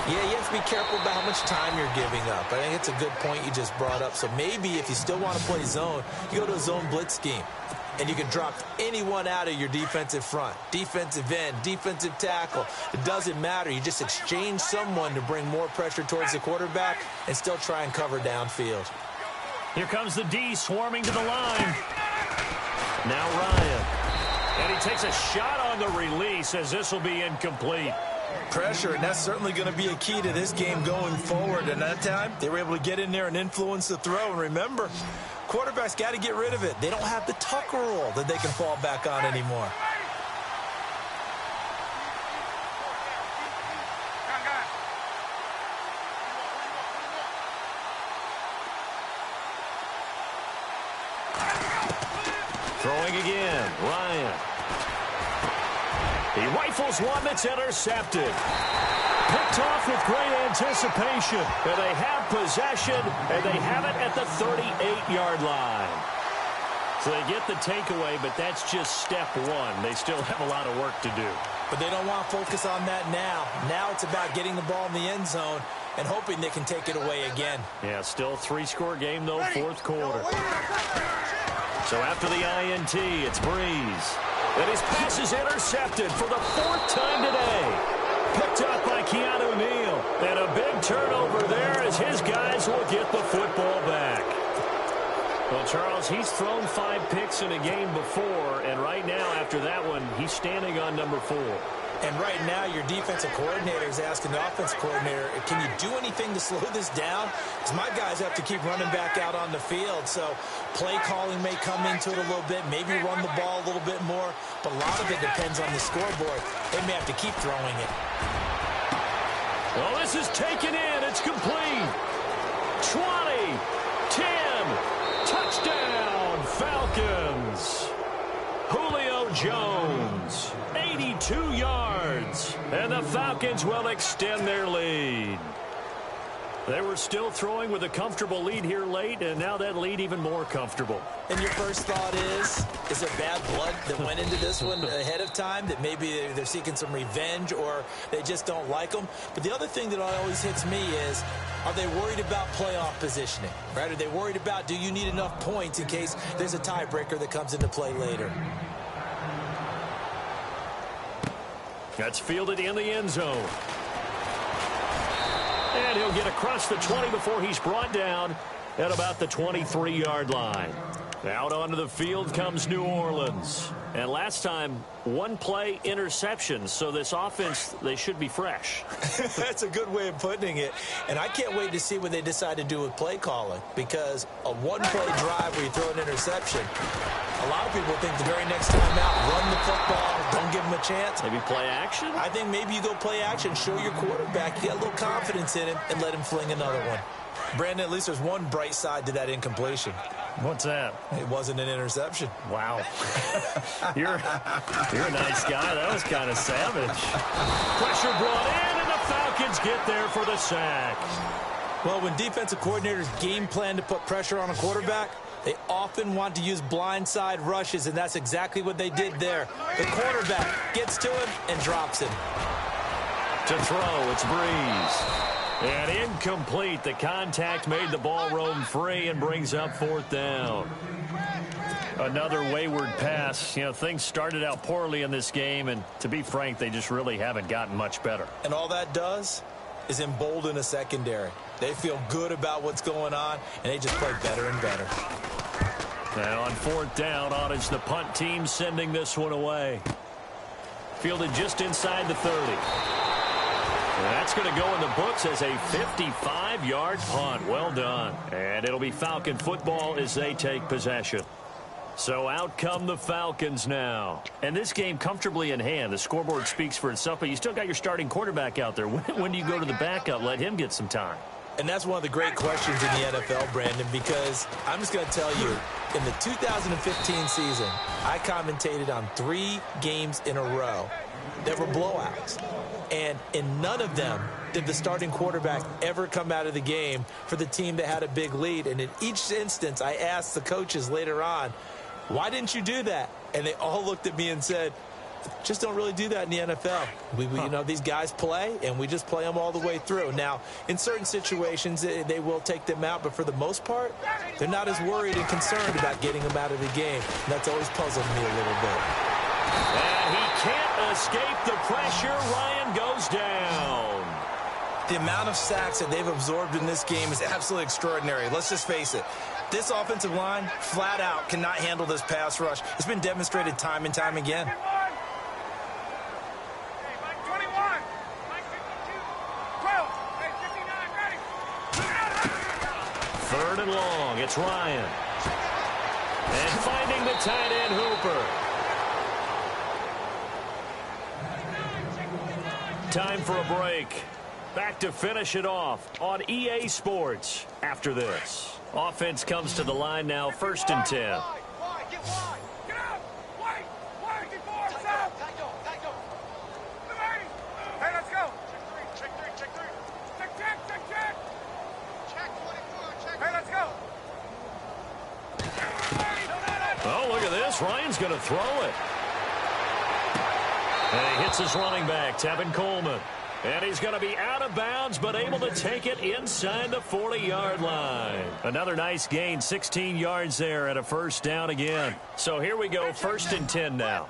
Yeah, you have to be careful about how much time you're giving up. I think it's a good point you just brought up. So maybe if you still want to play zone, you go to a zone blitz scheme. And you can drop anyone out of your defensive front. Defensive end, defensive tackle. It doesn't matter. You just exchange someone to bring more pressure towards the quarterback and still try and cover downfield. Here comes the D swarming to the line. Now Ryan. And he takes a shot on the release as this will be incomplete. Pressure, and that's certainly going to be a key to this game going forward. And that time, they were able to get in there and influence the throw. And remember, quarterbacks got to get rid of it. They don't have the Tucker rule that they can fall back on anymore. Throwing again, Ryan. He rifles one that's intercepted. Picked off with great anticipation. And they have possession, and they have it at the 38-yard line. So they get the takeaway, but that's just step one. They still have a lot of work to do. But they don't want to focus on that now. Now it's about getting the ball in the end zone and hoping they can take it away again. Yeah, still 3-score game, though, fourth quarter. So after the INT, it's Breeze. And his pass is intercepted for the 4th time today. Picked up by Keanu Neal. And a big turnover there as his guys will get the football back. Well, Charles, he's thrown 5 picks in a game before, and right now, after that one, he's standing on number 4. And right now, your defensive coordinator is asking the offensive coordinator, can you do anything to slow this down? Because my guys have to keep running back out on the field. So play calling may come into it a little bit, maybe run the ball a little bit more. But a lot of it depends on the scoreboard. They may have to keep throwing it. Well, this is taken in. It's complete. 20, 10, touchdown, Falcons. Julio Jones, 82 yards, and the Falcons will extend their lead. They were still throwing with a comfortable lead here late, and now that lead even more comfortable. And your first thought is there bad blood that went into this one ahead of time, that maybe they're seeking some revenge or they just don't like them? But the other thing that always hits me is, are they worried about playoff positioning? Right? Are they worried about, do you need enough points in case there's a tiebreaker that comes into play later? That's fielded in the end zone. And he'll get across the 20 before he's brought down at about the 23-yard line. Out onto the field comes New Orleans. And last time, 1 play interception. So this offense, they should be fresh. That's a good way of putting it. And I can't wait to see what they decide to do with play calling. Because a 1-play drive where you throw an interception, a lot of people think the very next time out, run the football, don't give them a chance. Maybe play action? I think maybe you go play action, show your quarterback you got a little confidence in him, and let him fling another one. Brandon, at least there's one bright side to that incompletion. What's that? It wasn't an interception. Wow. You're a nice guy. That was kind of savage. Pressure brought in, and the Falcons get there for the sack. Well, when defensive coordinators game plan to put pressure on a quarterback, they often want to use blindside rushes, and that's exactly what they did there. The quarterback gets to him and drops him. To throw, it's Breeze. And incomplete. The contact made the ball roam free and brings up 4th down. Another wayward pass. You know, things started out poorly in this game, and to be frank, they just really haven't gotten much better. And all that does is embolden a secondary. They feel good about what's going on, and they just play better and better. Now on 4th down, it's the punt team sending this one away. Fielded just inside the 30. That's going to go in the books as a 55-yard punt. Well done. And it'll be Falcon football as they take possession. So out come the Falcons now. And this game comfortably in hand. The scoreboard speaks for itself, but you still got your starting quarterback out there. When do you go to the backup? Let him get some time. And that's one of the great questions in the NFL, Brandon, because I'm just going to tell you, in the 2015 season, I commentated on 3 games in a row that were blowouts. And in none of them did the starting quarterback ever come out of the game for the team that had a big lead. And in each instance, I asked the coaches later on, why didn't you do that? And they all looked at me and said, just don't really do that in the NFL. You know, these guys play, and we just play them all the way through. Now, in certain situations, they will take them out, but for the most part, they're not as worried and concerned about getting them out of the game. And that's always puzzled me a little bit. And he can't escape the pressure. Ryan goes down. The amount of sacks that they've absorbed in this game is absolutely extraordinary. Let's just face it. This offensive line, flat out, cannot handle this pass rush. It's been demonstrated time and time again. 3rd and long. It's Ryan. And finding the tight end, Hooper. Time for a break. Back to finish it off on EA Sports after this. Offense comes to the line now, 1st and 10. Oh, look at this. Ryan's going to throw it. And he hits his running back, Tevin Coleman. And he's going to be out of bounds, but able to take it inside the 40-yard line. Another nice gain, 16 yards there at a 1st down again. So here we go, 1st and 10 now.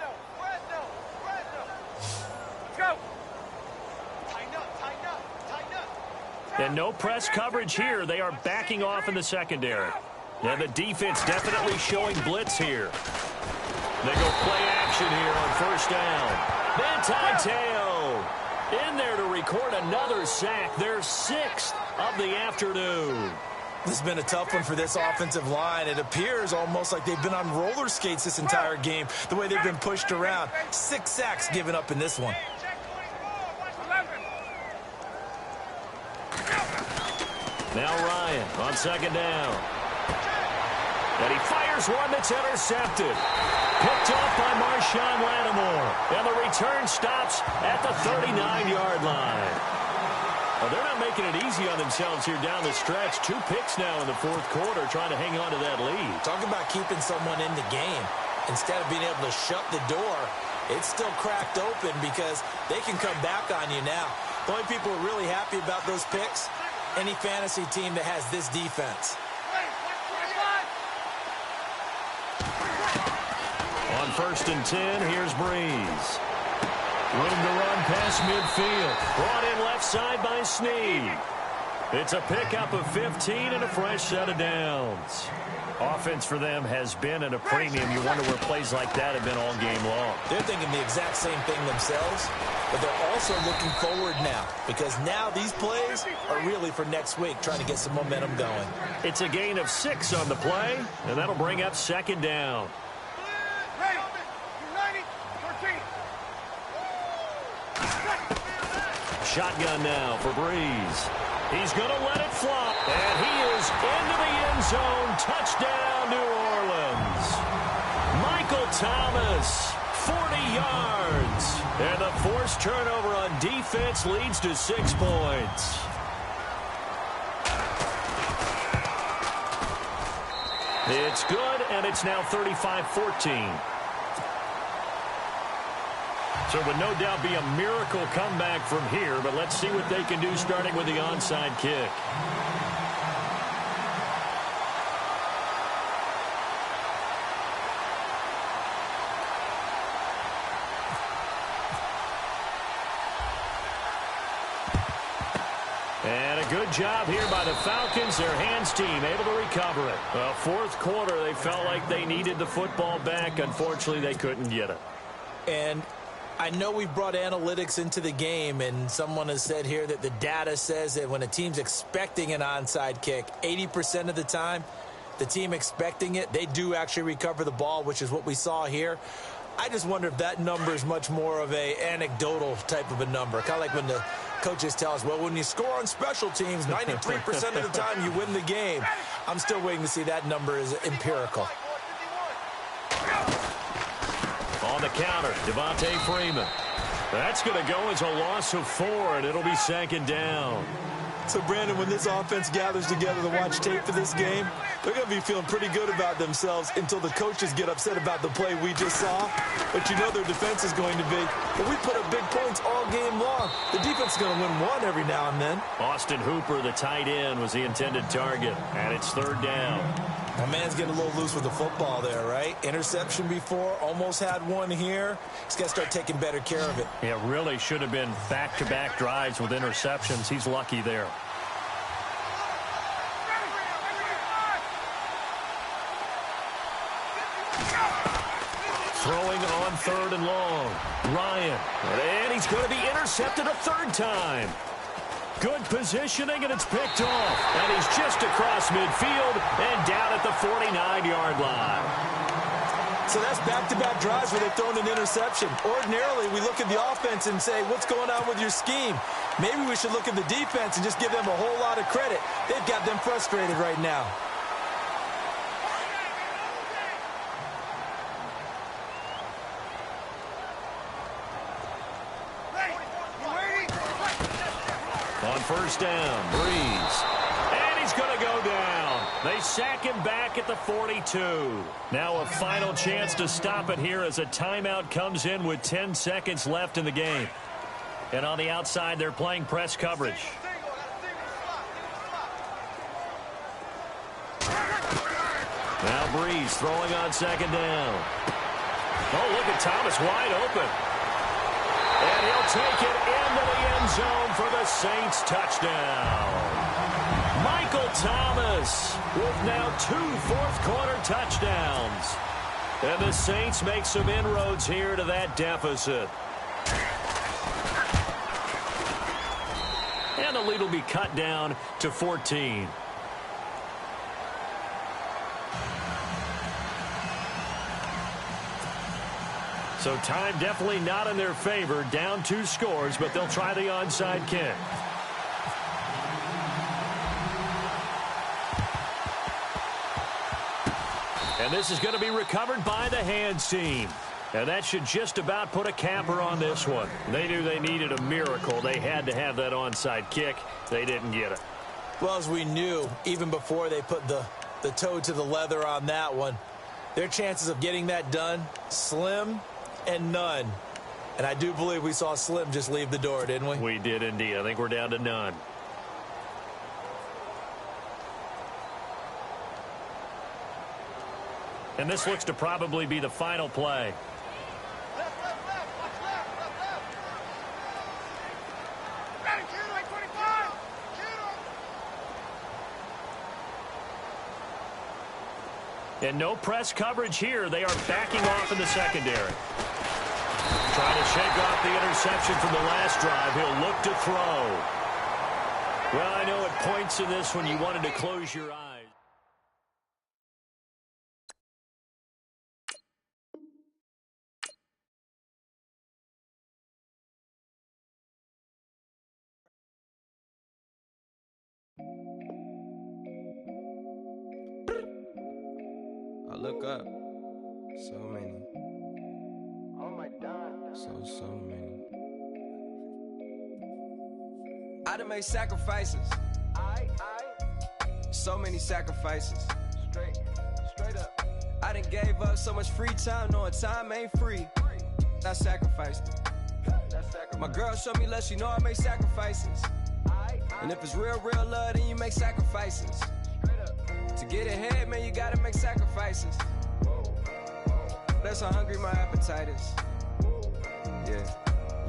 And no press coverage here. They are backing off in the secondary. And the defense definitely showing blitz here. They go play action here on 1st down. Manti Te'o in there to record another sack. Their 6th of the afternoon. This has been a tough one for this offensive line. It appears almost like they've been on roller skates this entire game, the way they've been pushed around. 6 sacks given up in this one. Now Ryan on 2nd down. And he fires one that's intercepted. Picked off by Marshawn Lattimore. And the return stops at the 39-yard line. Well, they're not making it easy on themselves here down the stretch. 2 picks now in the 4th quarter, trying to hang on to that lead. Talk about keeping someone in the game. Instead of being able to shut the door, it's still cracked open because they can come back on you now. The only people who are really happy about those picks, any fantasy team that has this defense. On 1st and 10, here's Breeze. Room to run past midfield. Brought in left side by Snead. It's a pickup of 15 and a fresh set of downs. Offense for them has been at a premium. You wonder where plays like that have been all game long. They're thinking the exact same thing themselves, but they're also looking forward now because now these plays are really for next week, trying to get some momentum going. It's a gain of 6 on the play, and that'll bring up 2nd down. Shotgun now for Breeze. He's going to let it fly. And he is into the end zone. Touchdown, New Orleans. Michael Thomas, 40 yards. And the forced turnover on defense leads to 6 points. It's good, and it's now 35-14. So it would no doubt be a miracle comeback from here, but let's see what they can do starting with the onside kick. And a good job here by the Falcons, their hands team, able to recover it. Well, fourth quarter, they felt like they needed the football back. Unfortunately, they couldn't get it. And I know we brought analytics into the game, and someone has said here that the data says that when a team's expecting an onside kick, 80% of the time, the team expecting it, they do actually recover the ball, which is what we saw here. I just wonder if that number is much more of a anecdotal type of a number. Kind of like when the coaches tell us, well, when you score on special teams, 93% of the time you win the game. I'm still waiting to see that number is empirical. On the counter, Devontae Freeman. That's going to go as a loss of 4, and it'll be 2nd down. So, Brandon, when this offense gathers together to watch tape for this game, they're going to be feeling pretty good about themselves until the coaches get upset about the play we just saw. But you know their defense is going to be, but we put up big points all game long. The defense is going to win one every now and then. Austin Hooper, the tight end, was the intended target, and it's 3rd down. My man's getting a little loose with the football there, right? Interception before, almost had one here. He's got to start taking better care of it. It really should have been back-to-back drives with interceptions. He's lucky there. Throwing on 3rd and long. Ryan. And he's going to be intercepted a 3rd time. Good positioning, and it's picked off. And he's just across midfield and down at the 49-yard line. So that's back-to-back drives where they've thrown an interception. Ordinarily, we look at the offense and say, what's going on with your scheme? Maybe we should look at the defense and just give them a whole lot of credit. They've got them frustrated right now. On 1st down, Breeze. And he's going to go down. They sack him back at the 42. Now a final chance to stop it here as a timeout comes in with 10 seconds left in the game. And on the outside, they're playing press coverage. Now Breeze throwing on 2nd down. Oh, look at Thomas wide open. And he'll take it into the end zone for the Saints touchdown. Michael Thomas with now 2 fourth-quarter touchdowns. And the Saints make some inroads here to that deficit. And the lead will be cut down to 14. So time definitely not in their favor. Down 2 scores, but they'll try the onside kick. And this is going to be recovered by the hands team. And that should just about put a capper on this one. They knew they needed a miracle. They had to have that onside kick. They didn't get it. Well, as we knew, even before they put the toe to the leather on that one, their chances of getting that done, slim and none. And I do believe we saw Slim just leave the door, didn't we? We did indeed. I think we're down to none. And this looks to probably be the final play. And no press coverage here. They are backing off in the secondary. Trying to shake off the interception from the last drive. He'll look to throw. Well, I know at points in this when you wanted to close your eyes. I look up. So many. Oh my God. So many. I done made sacrifices. So many sacrifices. Straight up. I done gave up so much free time, knowing time ain't free. I sacrificed it. My girl showed me love, she know I make sacrifices. And if it's real love, then you make sacrifices. To get ahead, man, you gotta make sacrifices. That's how hungry my appetite is.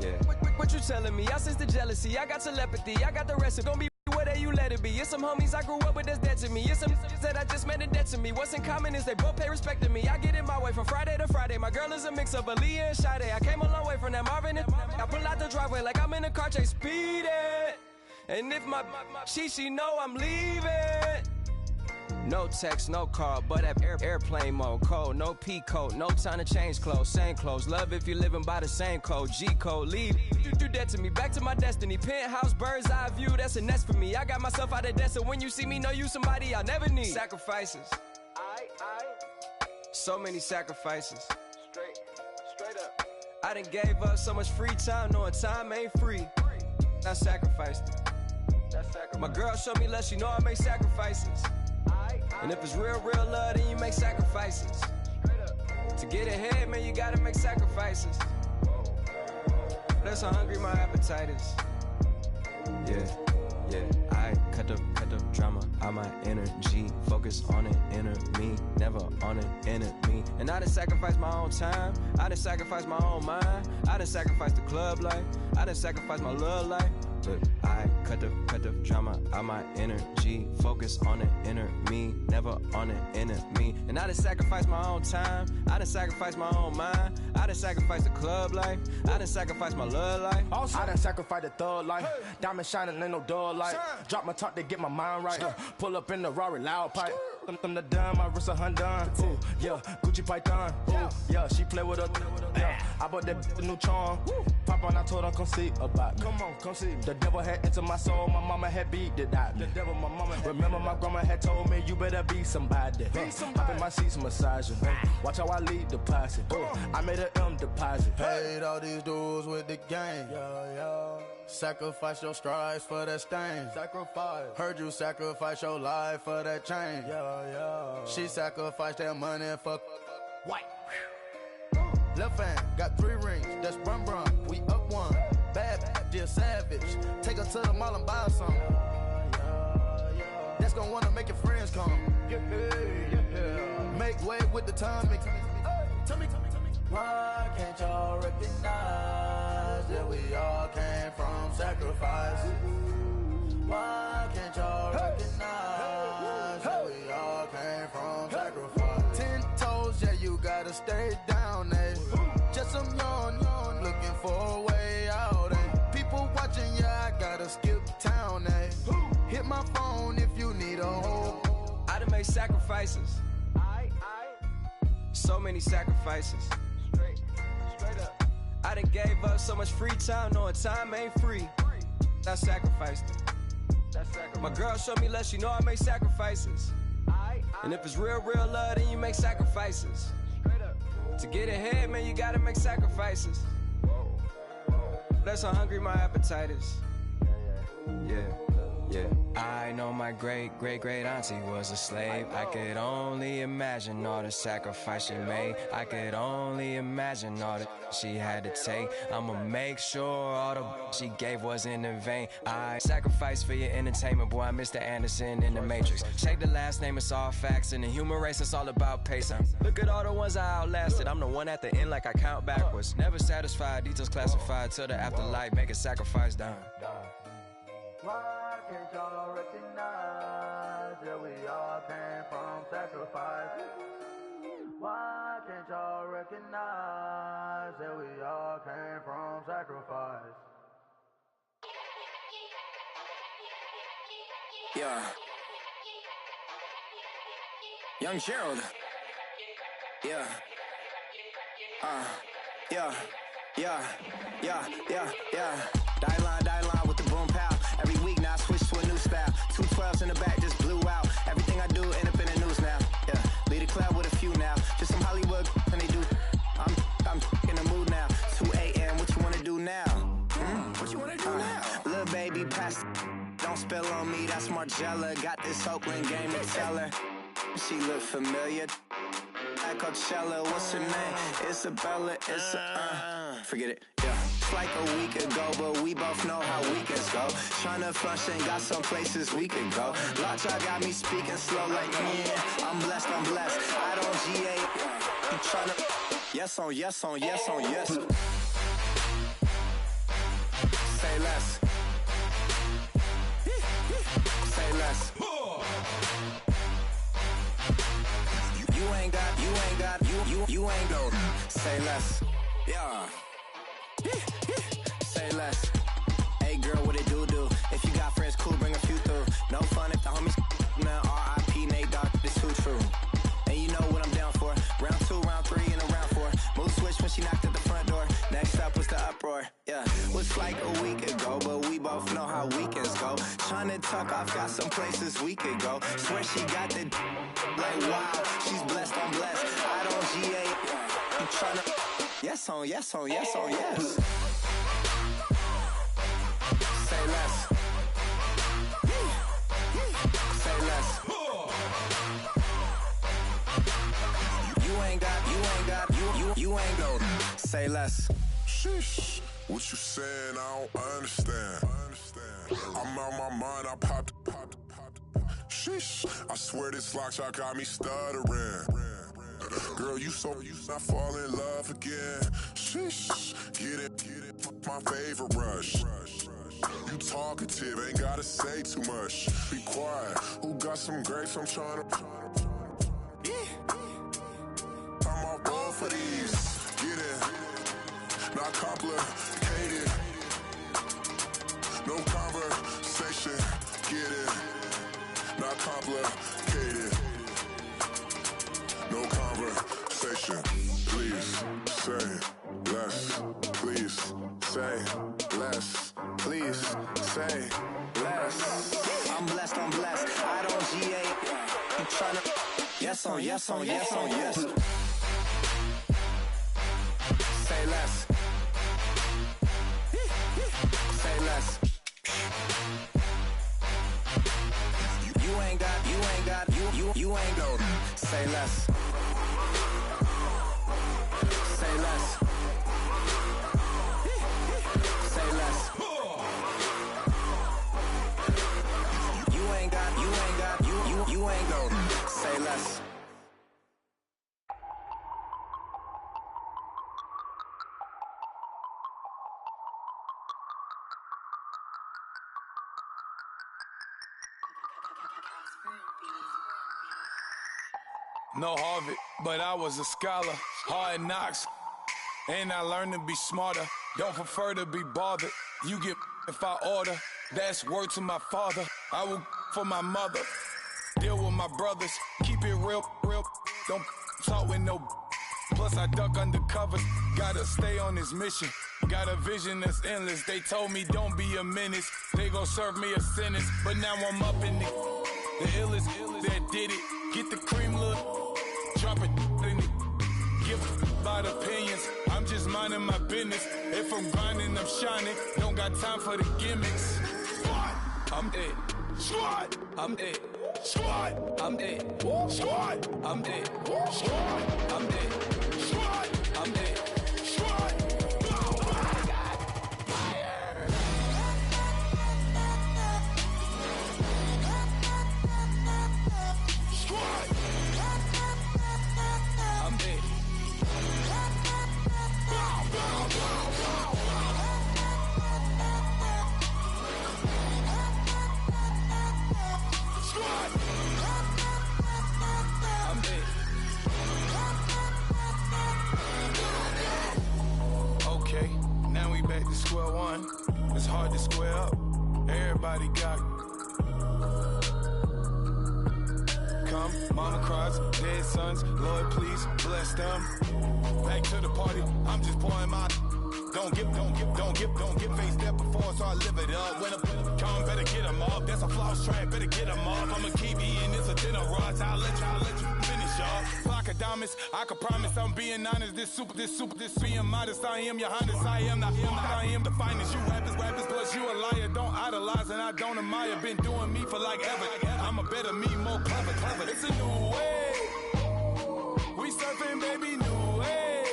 Yeah. What you telling me? I sense the jealousy, I got telepathy, I got the recipe. Gonna be whatever you let it be. It's some homies I grew up with that's dead to me. It's some that I just met in debt to me. What's in common is they both pay respect to me. I get in my way from Friday to Friday. My girl is a mix of Aaliyah and Sade. I came a long way from that Marvin and I pull out the driveway like I'm in a car chase speeding. And if my she know I'm leaving. No text, no call, but at airplane mode. Code, no P code, no time to change clothes. Same clothes, love if you're living by the same code. G code, leave. You do that to me, back to my destiny. Penthouse, bird's eye view, that's a nest for me. I got myself out of debt, so when you see me, know you somebody I'll never need. Sacrifices. So many sacrifices. Straight up. I done gave up so much free time, knowing time ain't free. I sacrificed it. My girl showed me love, she know I make sacrifices. And if it's real love, then you make sacrifices. To get ahead, man, you gotta make sacrifices. That's how hungry my appetite is. Yeah. I cut the drama out my energy. Focus on an inner me, never on an enemy. And I done sacrificed my own time. I done sacrificed my own mind. I done sacrificed the club life. I done sacrificed my love life. But I cut the drama out my energy. Focus on an inner me, never on an enemy. And I done sacrificed my own time. I done sacrificed my own mind. I done sacrificed the club life. I done sacrificed my love life. Also, I done sacrificed the thug life. Diamond shining, ain't no dull light. Drop my top to get my mind right. Pull up in the Rari loud pipe. I'm the dime, my wrist a Hyundai. Ooh, yeah, Gucci Python. Ooh, yeah, she play with her. Yeah, I bought that new charm. Pop on, I told her come see about me. Come on, come see me. The devil had entered my soul, my mama had beat it out. The devil, my mama had remember my grandma had told me you better be somebody. Hop in my seats, massaging. Watch how I lead the posse. I made an M deposit. Paid all these dudes with the game. Sacrifice your strides for that stain. Sacrifice. Heard you sacrifice your life for that chain. She sacrificed that money for White. left hand. Got 3 rings. That's brum brum. We up one. Bad, dear savage. Take her to the mall and buy some. That's gonna wanna make your friends come. Make way with the timing. Tell me. Why can't y'all recognize that we all came from sacrifice? Why can't y'all recognize that we all came from sacrifice? 10 toes, yeah, you gotta stay down, eh? Just some yawn, looking for a way out, eh? People watching, yeah, I gotta skip town, eh? Hit my phone if you need a hold. I done made sacrifices. So many sacrifices. Straight up. I done gave up so much free time, knowing time ain't free. I sacrificed it. My girl showed me love, she know I make sacrifices. And if it's real love, then you make sacrifices. To get ahead, man, you gotta make sacrifices. That's how hungry my appetite is. Yeah. I know my great auntie was a slave. I could only imagine all the sacrifice she made. I could only imagine all that she had to take. I'ma make sure all the she gave wasn't in vain. I sacrifice for your entertainment, boy. I'm Mr. Anderson in the Matrix. Check the last name, it's all facts. In the human race, it's all about pacing. Look at all the ones I outlasted. I'm the one at the end like I count backwards. Never satisfied, details classified till the afterlife. Make a sacrifice done. Why can't y'all recognize that we all came from sacrifice? Why can't y'all recognize that we all came from sacrifice? Yeah. Young Gerald. Yeah. Die line with the boom pow. Every week now I switch to a new style. 212s in the back just blew out. Everything I do end up in the news now. Yeah. Lead the club with a few now. Just some Hollywood and they do. I'm in the mood now. 2 a.m. What you wanna do now? What you wanna do now? Little baby, pass. Don't spill on me. That's Margella. Got this Oakland game to tell her. She look familiar. At Coachella, what's her name? Isabella. Forget it. Yeah. It's like a week ago, but we both know how weekends go. Tryna function, got some places we could go. Lockjaw got me speaking slow like, yeah, I'm blessed. I don't GA. I'm tryna, yes on yes. Say less. Say less. You ain't go. Say less. Yeah. Say less. Hey girl, what it do? If you got friends, cool, bring a few through. No fun if the homies, man. R.I.P. Nate Dogg, this too true. And you know what I'm down for. Round 2, round 3, and a round 4. Move switch when she knocked at the front door. Next up was the uproar. Yeah, was like a week ago, but we both know how weekends go. Tryna tuck off, got some places we could go. Swear she got the like wow, she's blessed, I'm blessed. I don't GA. I'm tryna yes on yes. Say less. Say less. You ain't go. Say less. Sheesh. What you saying? I don't understand. I'm out my mind. I popped. Sheesh. I swear this lockjaw got me stuttering. Girl, you not fall in love again. Sheesh. Get it. My favorite rush. You talkative, ain't gotta say too much. Be quiet. Who got some grapes? I'm tryna. I'm off ball for these. Get it. Not complicated. No conversation. Get it. Not complicated. No conversation. Please say less. Please say less. Please say less. I'm blessed. I don't GA. I'm tryna yes on yes. Say less. Say less. You ain't go. Say less. Say less. Say less. You ain't go. Say less. No Harvard, but I was a scholar. Hard knocks, and I learned to be smarter. Don't prefer to be bothered. You get if I order. That's word to my father. I will for my mother. Deal with my brothers. Keep it real. Don't talk with no. Plus I duck undercovers. Gotta stay on this mission. Got a vision that's endless. They told me don't be a menace. They gon' serve me a sentence. But now I'm up in the illest that did it. Get the cream look. Drop it in it. Give about opinions. I'm just minding my business. If I'm grinding, I'm shining. Don't got time for the gimmicks. Squad, I'm it. Squad, I'm it. Squad, I'm it. Squad, I'm it. Squad, I'm it. Squad, I'm it. Squad. Oh my God. Fire. Squad. I'm it. Squad. I'm it. Okay, now we back to square one. It's hard to square up. Everybody got come, mama cries, dead sons. Lord, please bless them. Back to the party. I'm just pouring my. Don't get faced that before, so I live it up. When a come, better get them up. That's a floss track, better get them up. I'ma keep eating this a dinner rush. I'll let you finish sharp. Flock of diamonds, I can promise I'm being honest. This being modest. I am your highness. I am the finest. You rappers, plus you a liar. Don't idolize and I don't admire. Been doing me for like ever. I'm a better me, more clever. It's a new way. We surfing, baby, new age.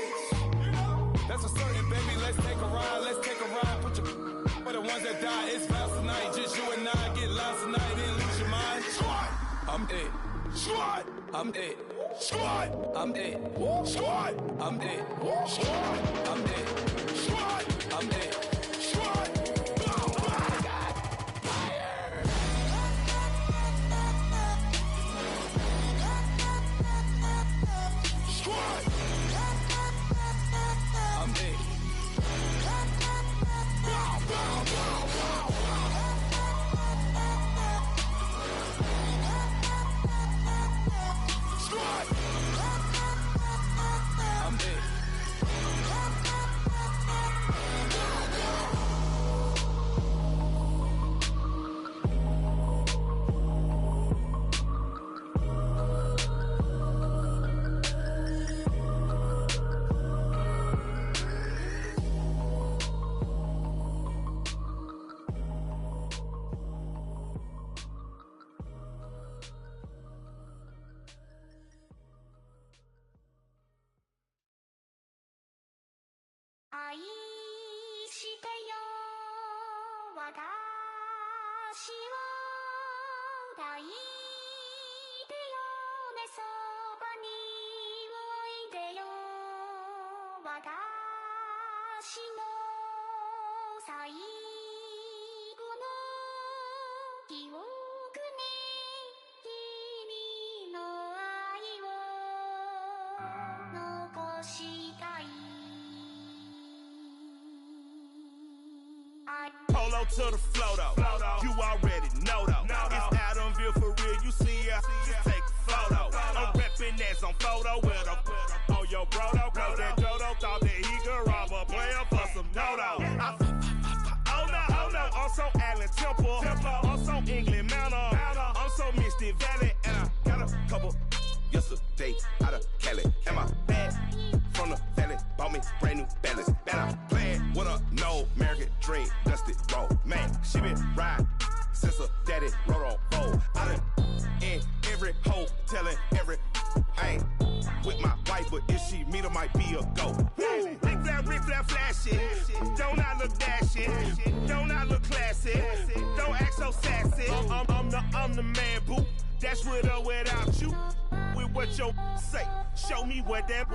That's a certain, baby. Let's take a ride. Put your for the ones that die. It's vows tonight. Just you and I get lost tonight. Then lose your mind. Squad, I'm it. Squad, I'm it. Squad, I'm it. Squad, I'm it. Squad, I'm it. Squad, I'm it. Squad. Polo to the flow though. You already know though. It's Adamville for real. You see ya, just take a photo. I'm reppin' that's on photo with a on your bro though. Cause that Dodo thought that he could rob a player for some no-no. Oh no, I'm so Allen Temple. I'm so England Mountain. I'm so Mystic Valley. And I got a couple yesterday out of Cali. And my bag from the valley bought me brand new balance. And I'm playing with a no American dream, dusty roll. Man, she been riding since her daddy rode on bowl. I done in every hole, telling every I ain't with my wife, but if she meet her, might be a go. Rick flat flashing. Don't I look dashing? Don't I look classy? Don't act so sassy. I'm the man, boo. That's with or without you. With what your say. Show me what that.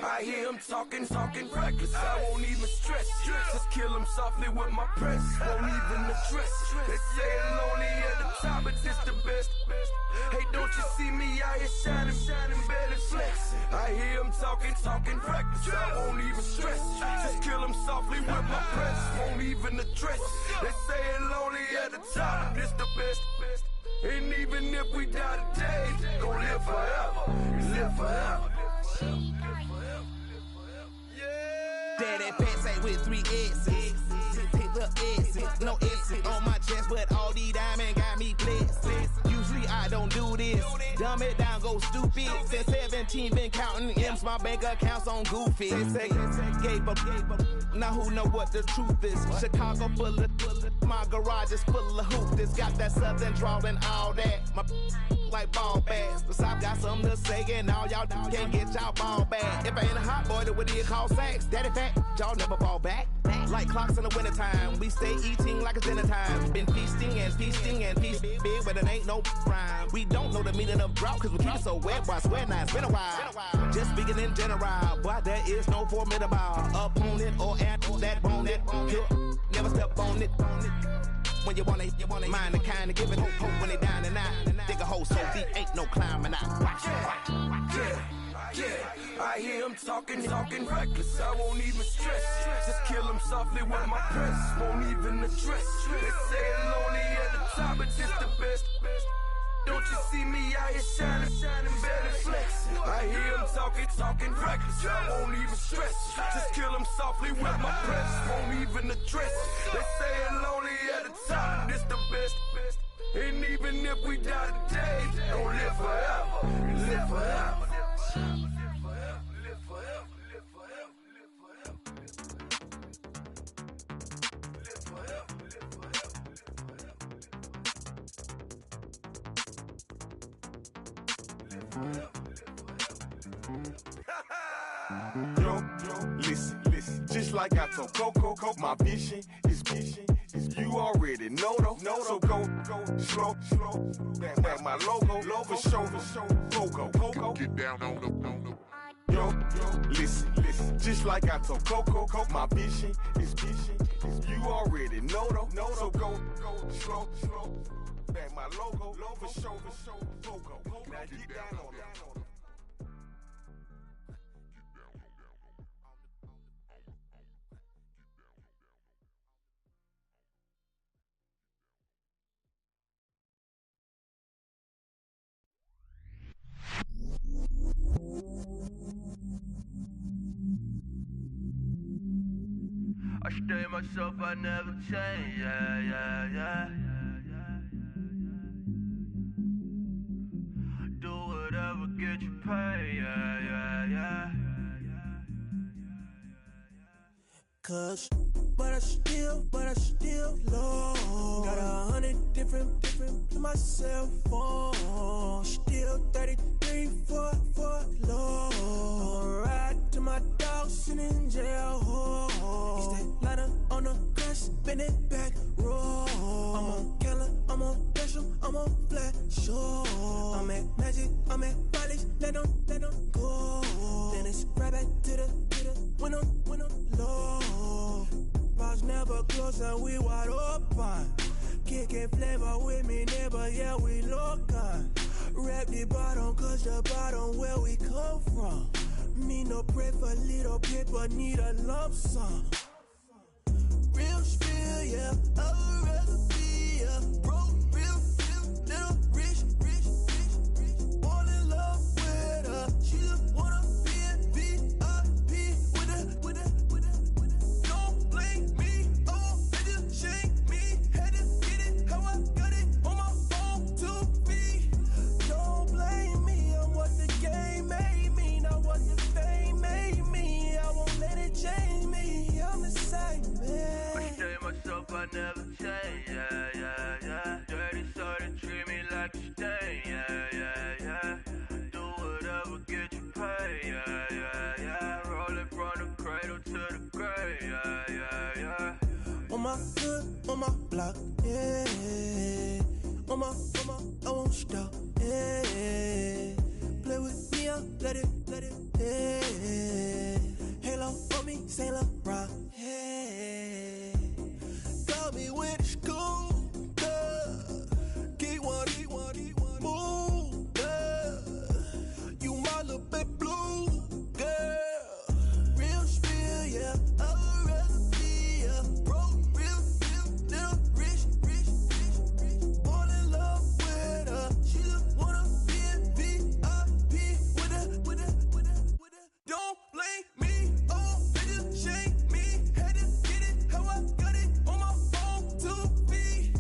I hear him talking reckless. I won't even stress. Just kill him softly with my press. Won't even address. They say it lonely at the top, but this the best. Hey, don't you see me out here shining, barely flex. I hear him talking reckless. I won't even stress. Just kill him softly with my press. Won't even address. They say it lonely at the top, but this the best. And even if we die today, gon' live forever. Live forever. Daddy pants ain't with 3 S's. Pick up S's, no S's on my chest, but all these diamonds got me blessed. Usually I don't do this. Dumb it down, go stupid. Since 17 been counting M's, my bank accounts on goofy. Gave up. Now who know what the truth is? Chicago full of my garage is full of hoopers. Got that southern drawl and all that. My like ball bags. The South got something to say, and all y'all can't get y'all ball back. If I ain't a hot boy, then what do you call sex? Daddy fat, y'all never fall back. Like clocks in the wintertime, we stay eating like it's dinner time. Been feasting and feast big, but it ain't no rhyme. We don't know the meaning of drought, cause we keep it so wet, boy, I swear now it's been a while. Just speaking in general, boy, there is no formidable opponent or at that bone that never step on it. When you want it, mind the kind of give it hope when they down and out. Dig a hole so deep, ain't no climbing out. Yeah, I hear him talking reckless. I won't even stress. Just kill him softly with my press. Won't even address. They say it lonely at the top, but this the best. Don't you see me out here shining, barely flex. I hear him talking reckless. I won't even stress. Just kill him softly with my press. Won't even address. They say it lonely at the top, this the best. And even even if we die today, don't live forever, live forever. Yo, listen, just like I told Coco, my vision is you already know though. So go slow, back my logo, for show, Coco, get down on the. Yo, listen, just like I told Coco, my vision is you already know though. So go slow, back my logo, for show, Coco, now get down on the. I stay myself, I never change, yeah. Do whatever, get you paid, yeah. Cause, but I still low. Got 100 different to my cell phone. Still 33 for low. I'ma ride to my dog sitting in jail. It's that lighter on the grass, spin it back, roll. I'm on Keller, I'm on Bishop, I'm on Flat Shore. I'm at Magic, I'm at Follies, let them go. Then it's right back to the when I'm low. Bars never close and we wide open. Kicking flavor with me, neighbor, yeah, we local. Rap the bottom, cause the bottom where we come from. Me no pray for little paper, need a lump sum. Real spill, yeah, a recipe, yeah. Broke, real, little rich. All in love with her. She just wanna be in VIP with her. Don't blame me, oh, they just shake me. Had to get it, how I got it on my phone to be. Don't blame me, I'm what the game made me, not what the fame made me. I won't let it change me, I'm the same man. I stay myself, I never change, yeah. Dirty, so they treat me like a stain, yeah. Do whatever, get you paid, yeah. Rolling from the cradle to the grave, yeah. On my hood, on my block, yeah. On my, I won't stop, yeah. Play with me, I'll let it, yeah. Halo on me, Saint Laurent, yeah. Got me with school, Keep one, move, you my little bit blue, girl. Real spill, yeah, a recipe, yeah. Broke, real, little rich. All in love with her. She just wanna be in VIP with her. Don't blame me, oh, they just shake me. Had to get it, how I got it on my phone to be.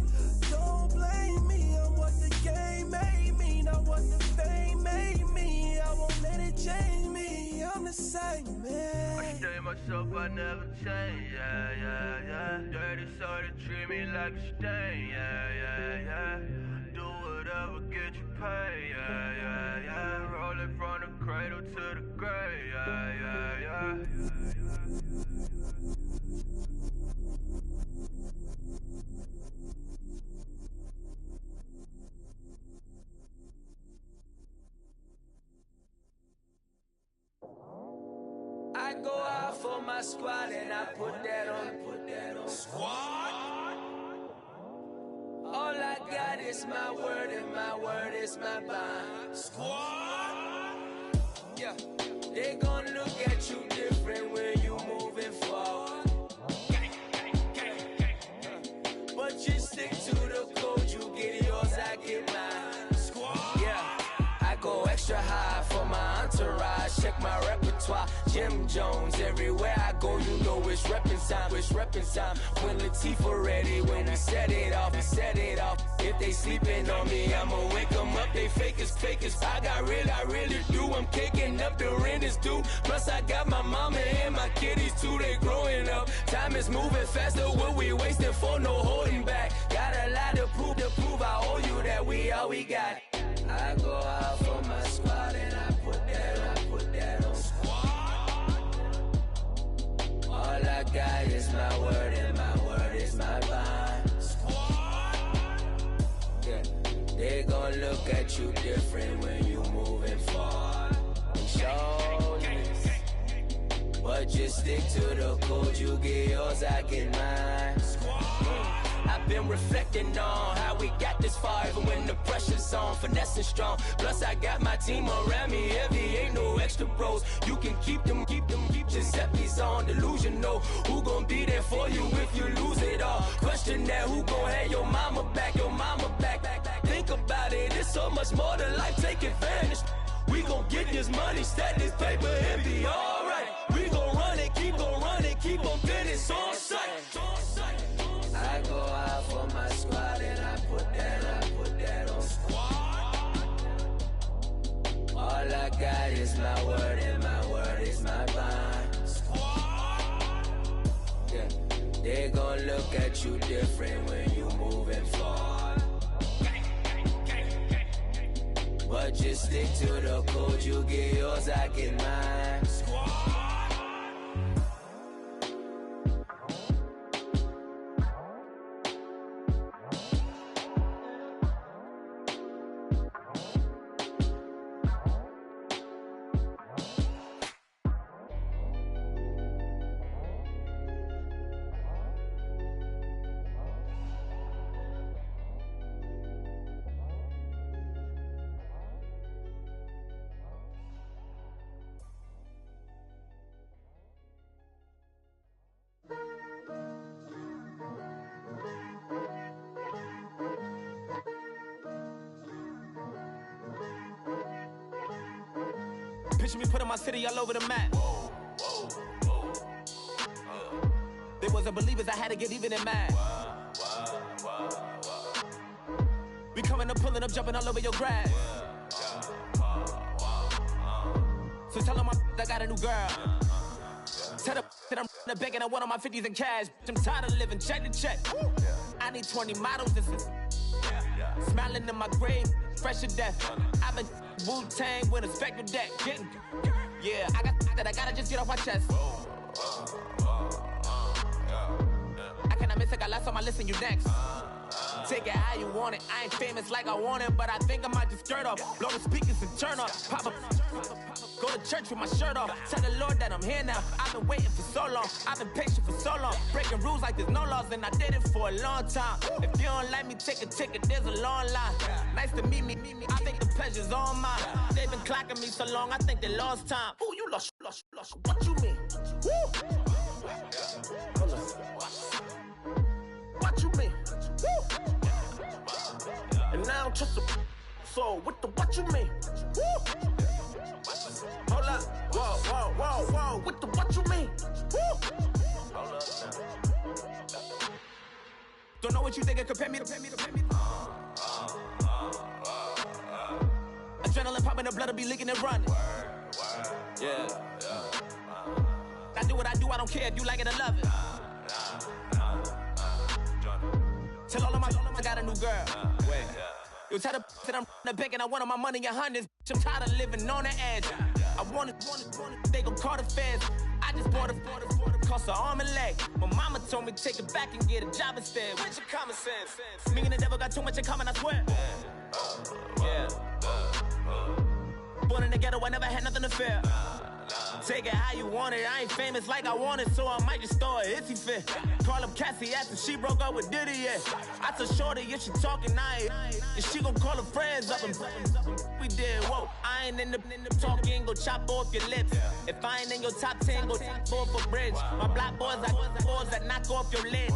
Don't blame me, I'm what the game made me, not what the fame made me. I won't let it change me, I'm the same man. I stay myself, I never change, yeah. Dirty, so they treat me like a stain, yeah. Do whatever, get you paid, yeah. Rolling from the cradle to the grave, yeah. I go out for my squad and I put that on squad. All I got is my word and my word is my bond. Squad. Yeah, they gon' look at you different when you moving forward. But you stick to the code, you get yours, I get mine. Squad. Yeah, I go extra high for my entourage, check my repertoire. soir. Jim Jones, everywhere I go, you know it's reppin' time, it's reppin' time. When Latifah ready, when we set it off, we set it off. If they sleeping on me, I'ma wake them up, they fakers. I really do, I'm caking up, the rent is due. Plus I got my mama and my kiddies too, they growing up. Time is moving faster, what we wasting for, no holding back. Got a lot to prove, I owe you that we all we got. I go out for my squad and I put that on squad. All I got is my word and my word is my bond. Squad. Yeah. They gon' look at you different when you moving forward. Shoulders. But just stick to the code, you get yours, I get mine. I've been reflecting on how we got this far, even when the pressure's on, finessing strong. Plus I got my team around me heavy, ain't no extra bros. You can keep them, Giuseppe's on delusional. Who gon' be there for you if you lose it all? Question that, who gon' have your mama back, Think about it, it's so much more to life, take advantage. We gon' get this money, stack this paper and be alright. We gon' run it, keep on finish on sight. I go out for my squad and I put that on squad. All I got is my word and my word is my bond. Squad. Yeah. They gon' look at you different when you moving forward. But just stick to the code, you get yours, I get mine. Squad. Picture me putting my city all over the map. They wasn't believers, I had to get even in mad. We coming up, pulling up, jumping all over your grass. So tell them I got a new girl. Tell them that I'm in the bank and I want all my 50s in cash. I'm tired of living check to check. I need 20 models. This is smiling in my grave, fresh to death. I've been Wu-Tang with a spectral deck. Yeah, I gotta just get off my chest. I cannot miss, I got last on my list and you next. Take it how you want it. I ain't famous like I want it, but I think I might just skirt off. Blow the speakers and turn off. Pop up. Go to church with my shirt off. Tell the Lord that I'm here now. I've been waiting for so long. I've been patient for so long. Breaking rules like there's no laws, and I did it for a long time. If you don't like me, take a ticket. There's a long line. Nice to meet me. I think the pleasure's all mine. They've been clocking me so long, I think they lost time. Ooh, you lost. What you mean? Woo! Hold on. What you mean? Woo! And now I don't trust the so what you mean? Woo! Hold up, whoa, what you mean? Woo! Hold up now. Don't know what you think, compare me. Adrenaline popping, the blood will be leaking and running. Yeah. I do what I do, I don't care if you like it or love it. Tell all of my I got a new girl. Wait. You tell the that I'm in the bank and I want all my money in hundreds. I'm tired of living on the edge. I want it, they gon' call the feds. I just bought a cost an arm and leg. My mama told me take it back and get a job instead. Where's your common sense? Me and the devil got too much in common, I swear. Yeah. Born in the ghetto, I never had nothing to fear. Take it how you want it. I ain't famous like I want it, so I might just throw a hissy fit. Call up Cassie after she broke up with Diddy, yeah. I told Shorty if she talking, and she gon' call her friends up and we did, whoa. I ain't in the talking, go chop off your lips. If I ain't in your top 10, go top 4 for bridge. My black boys, I boys that knock off your lid.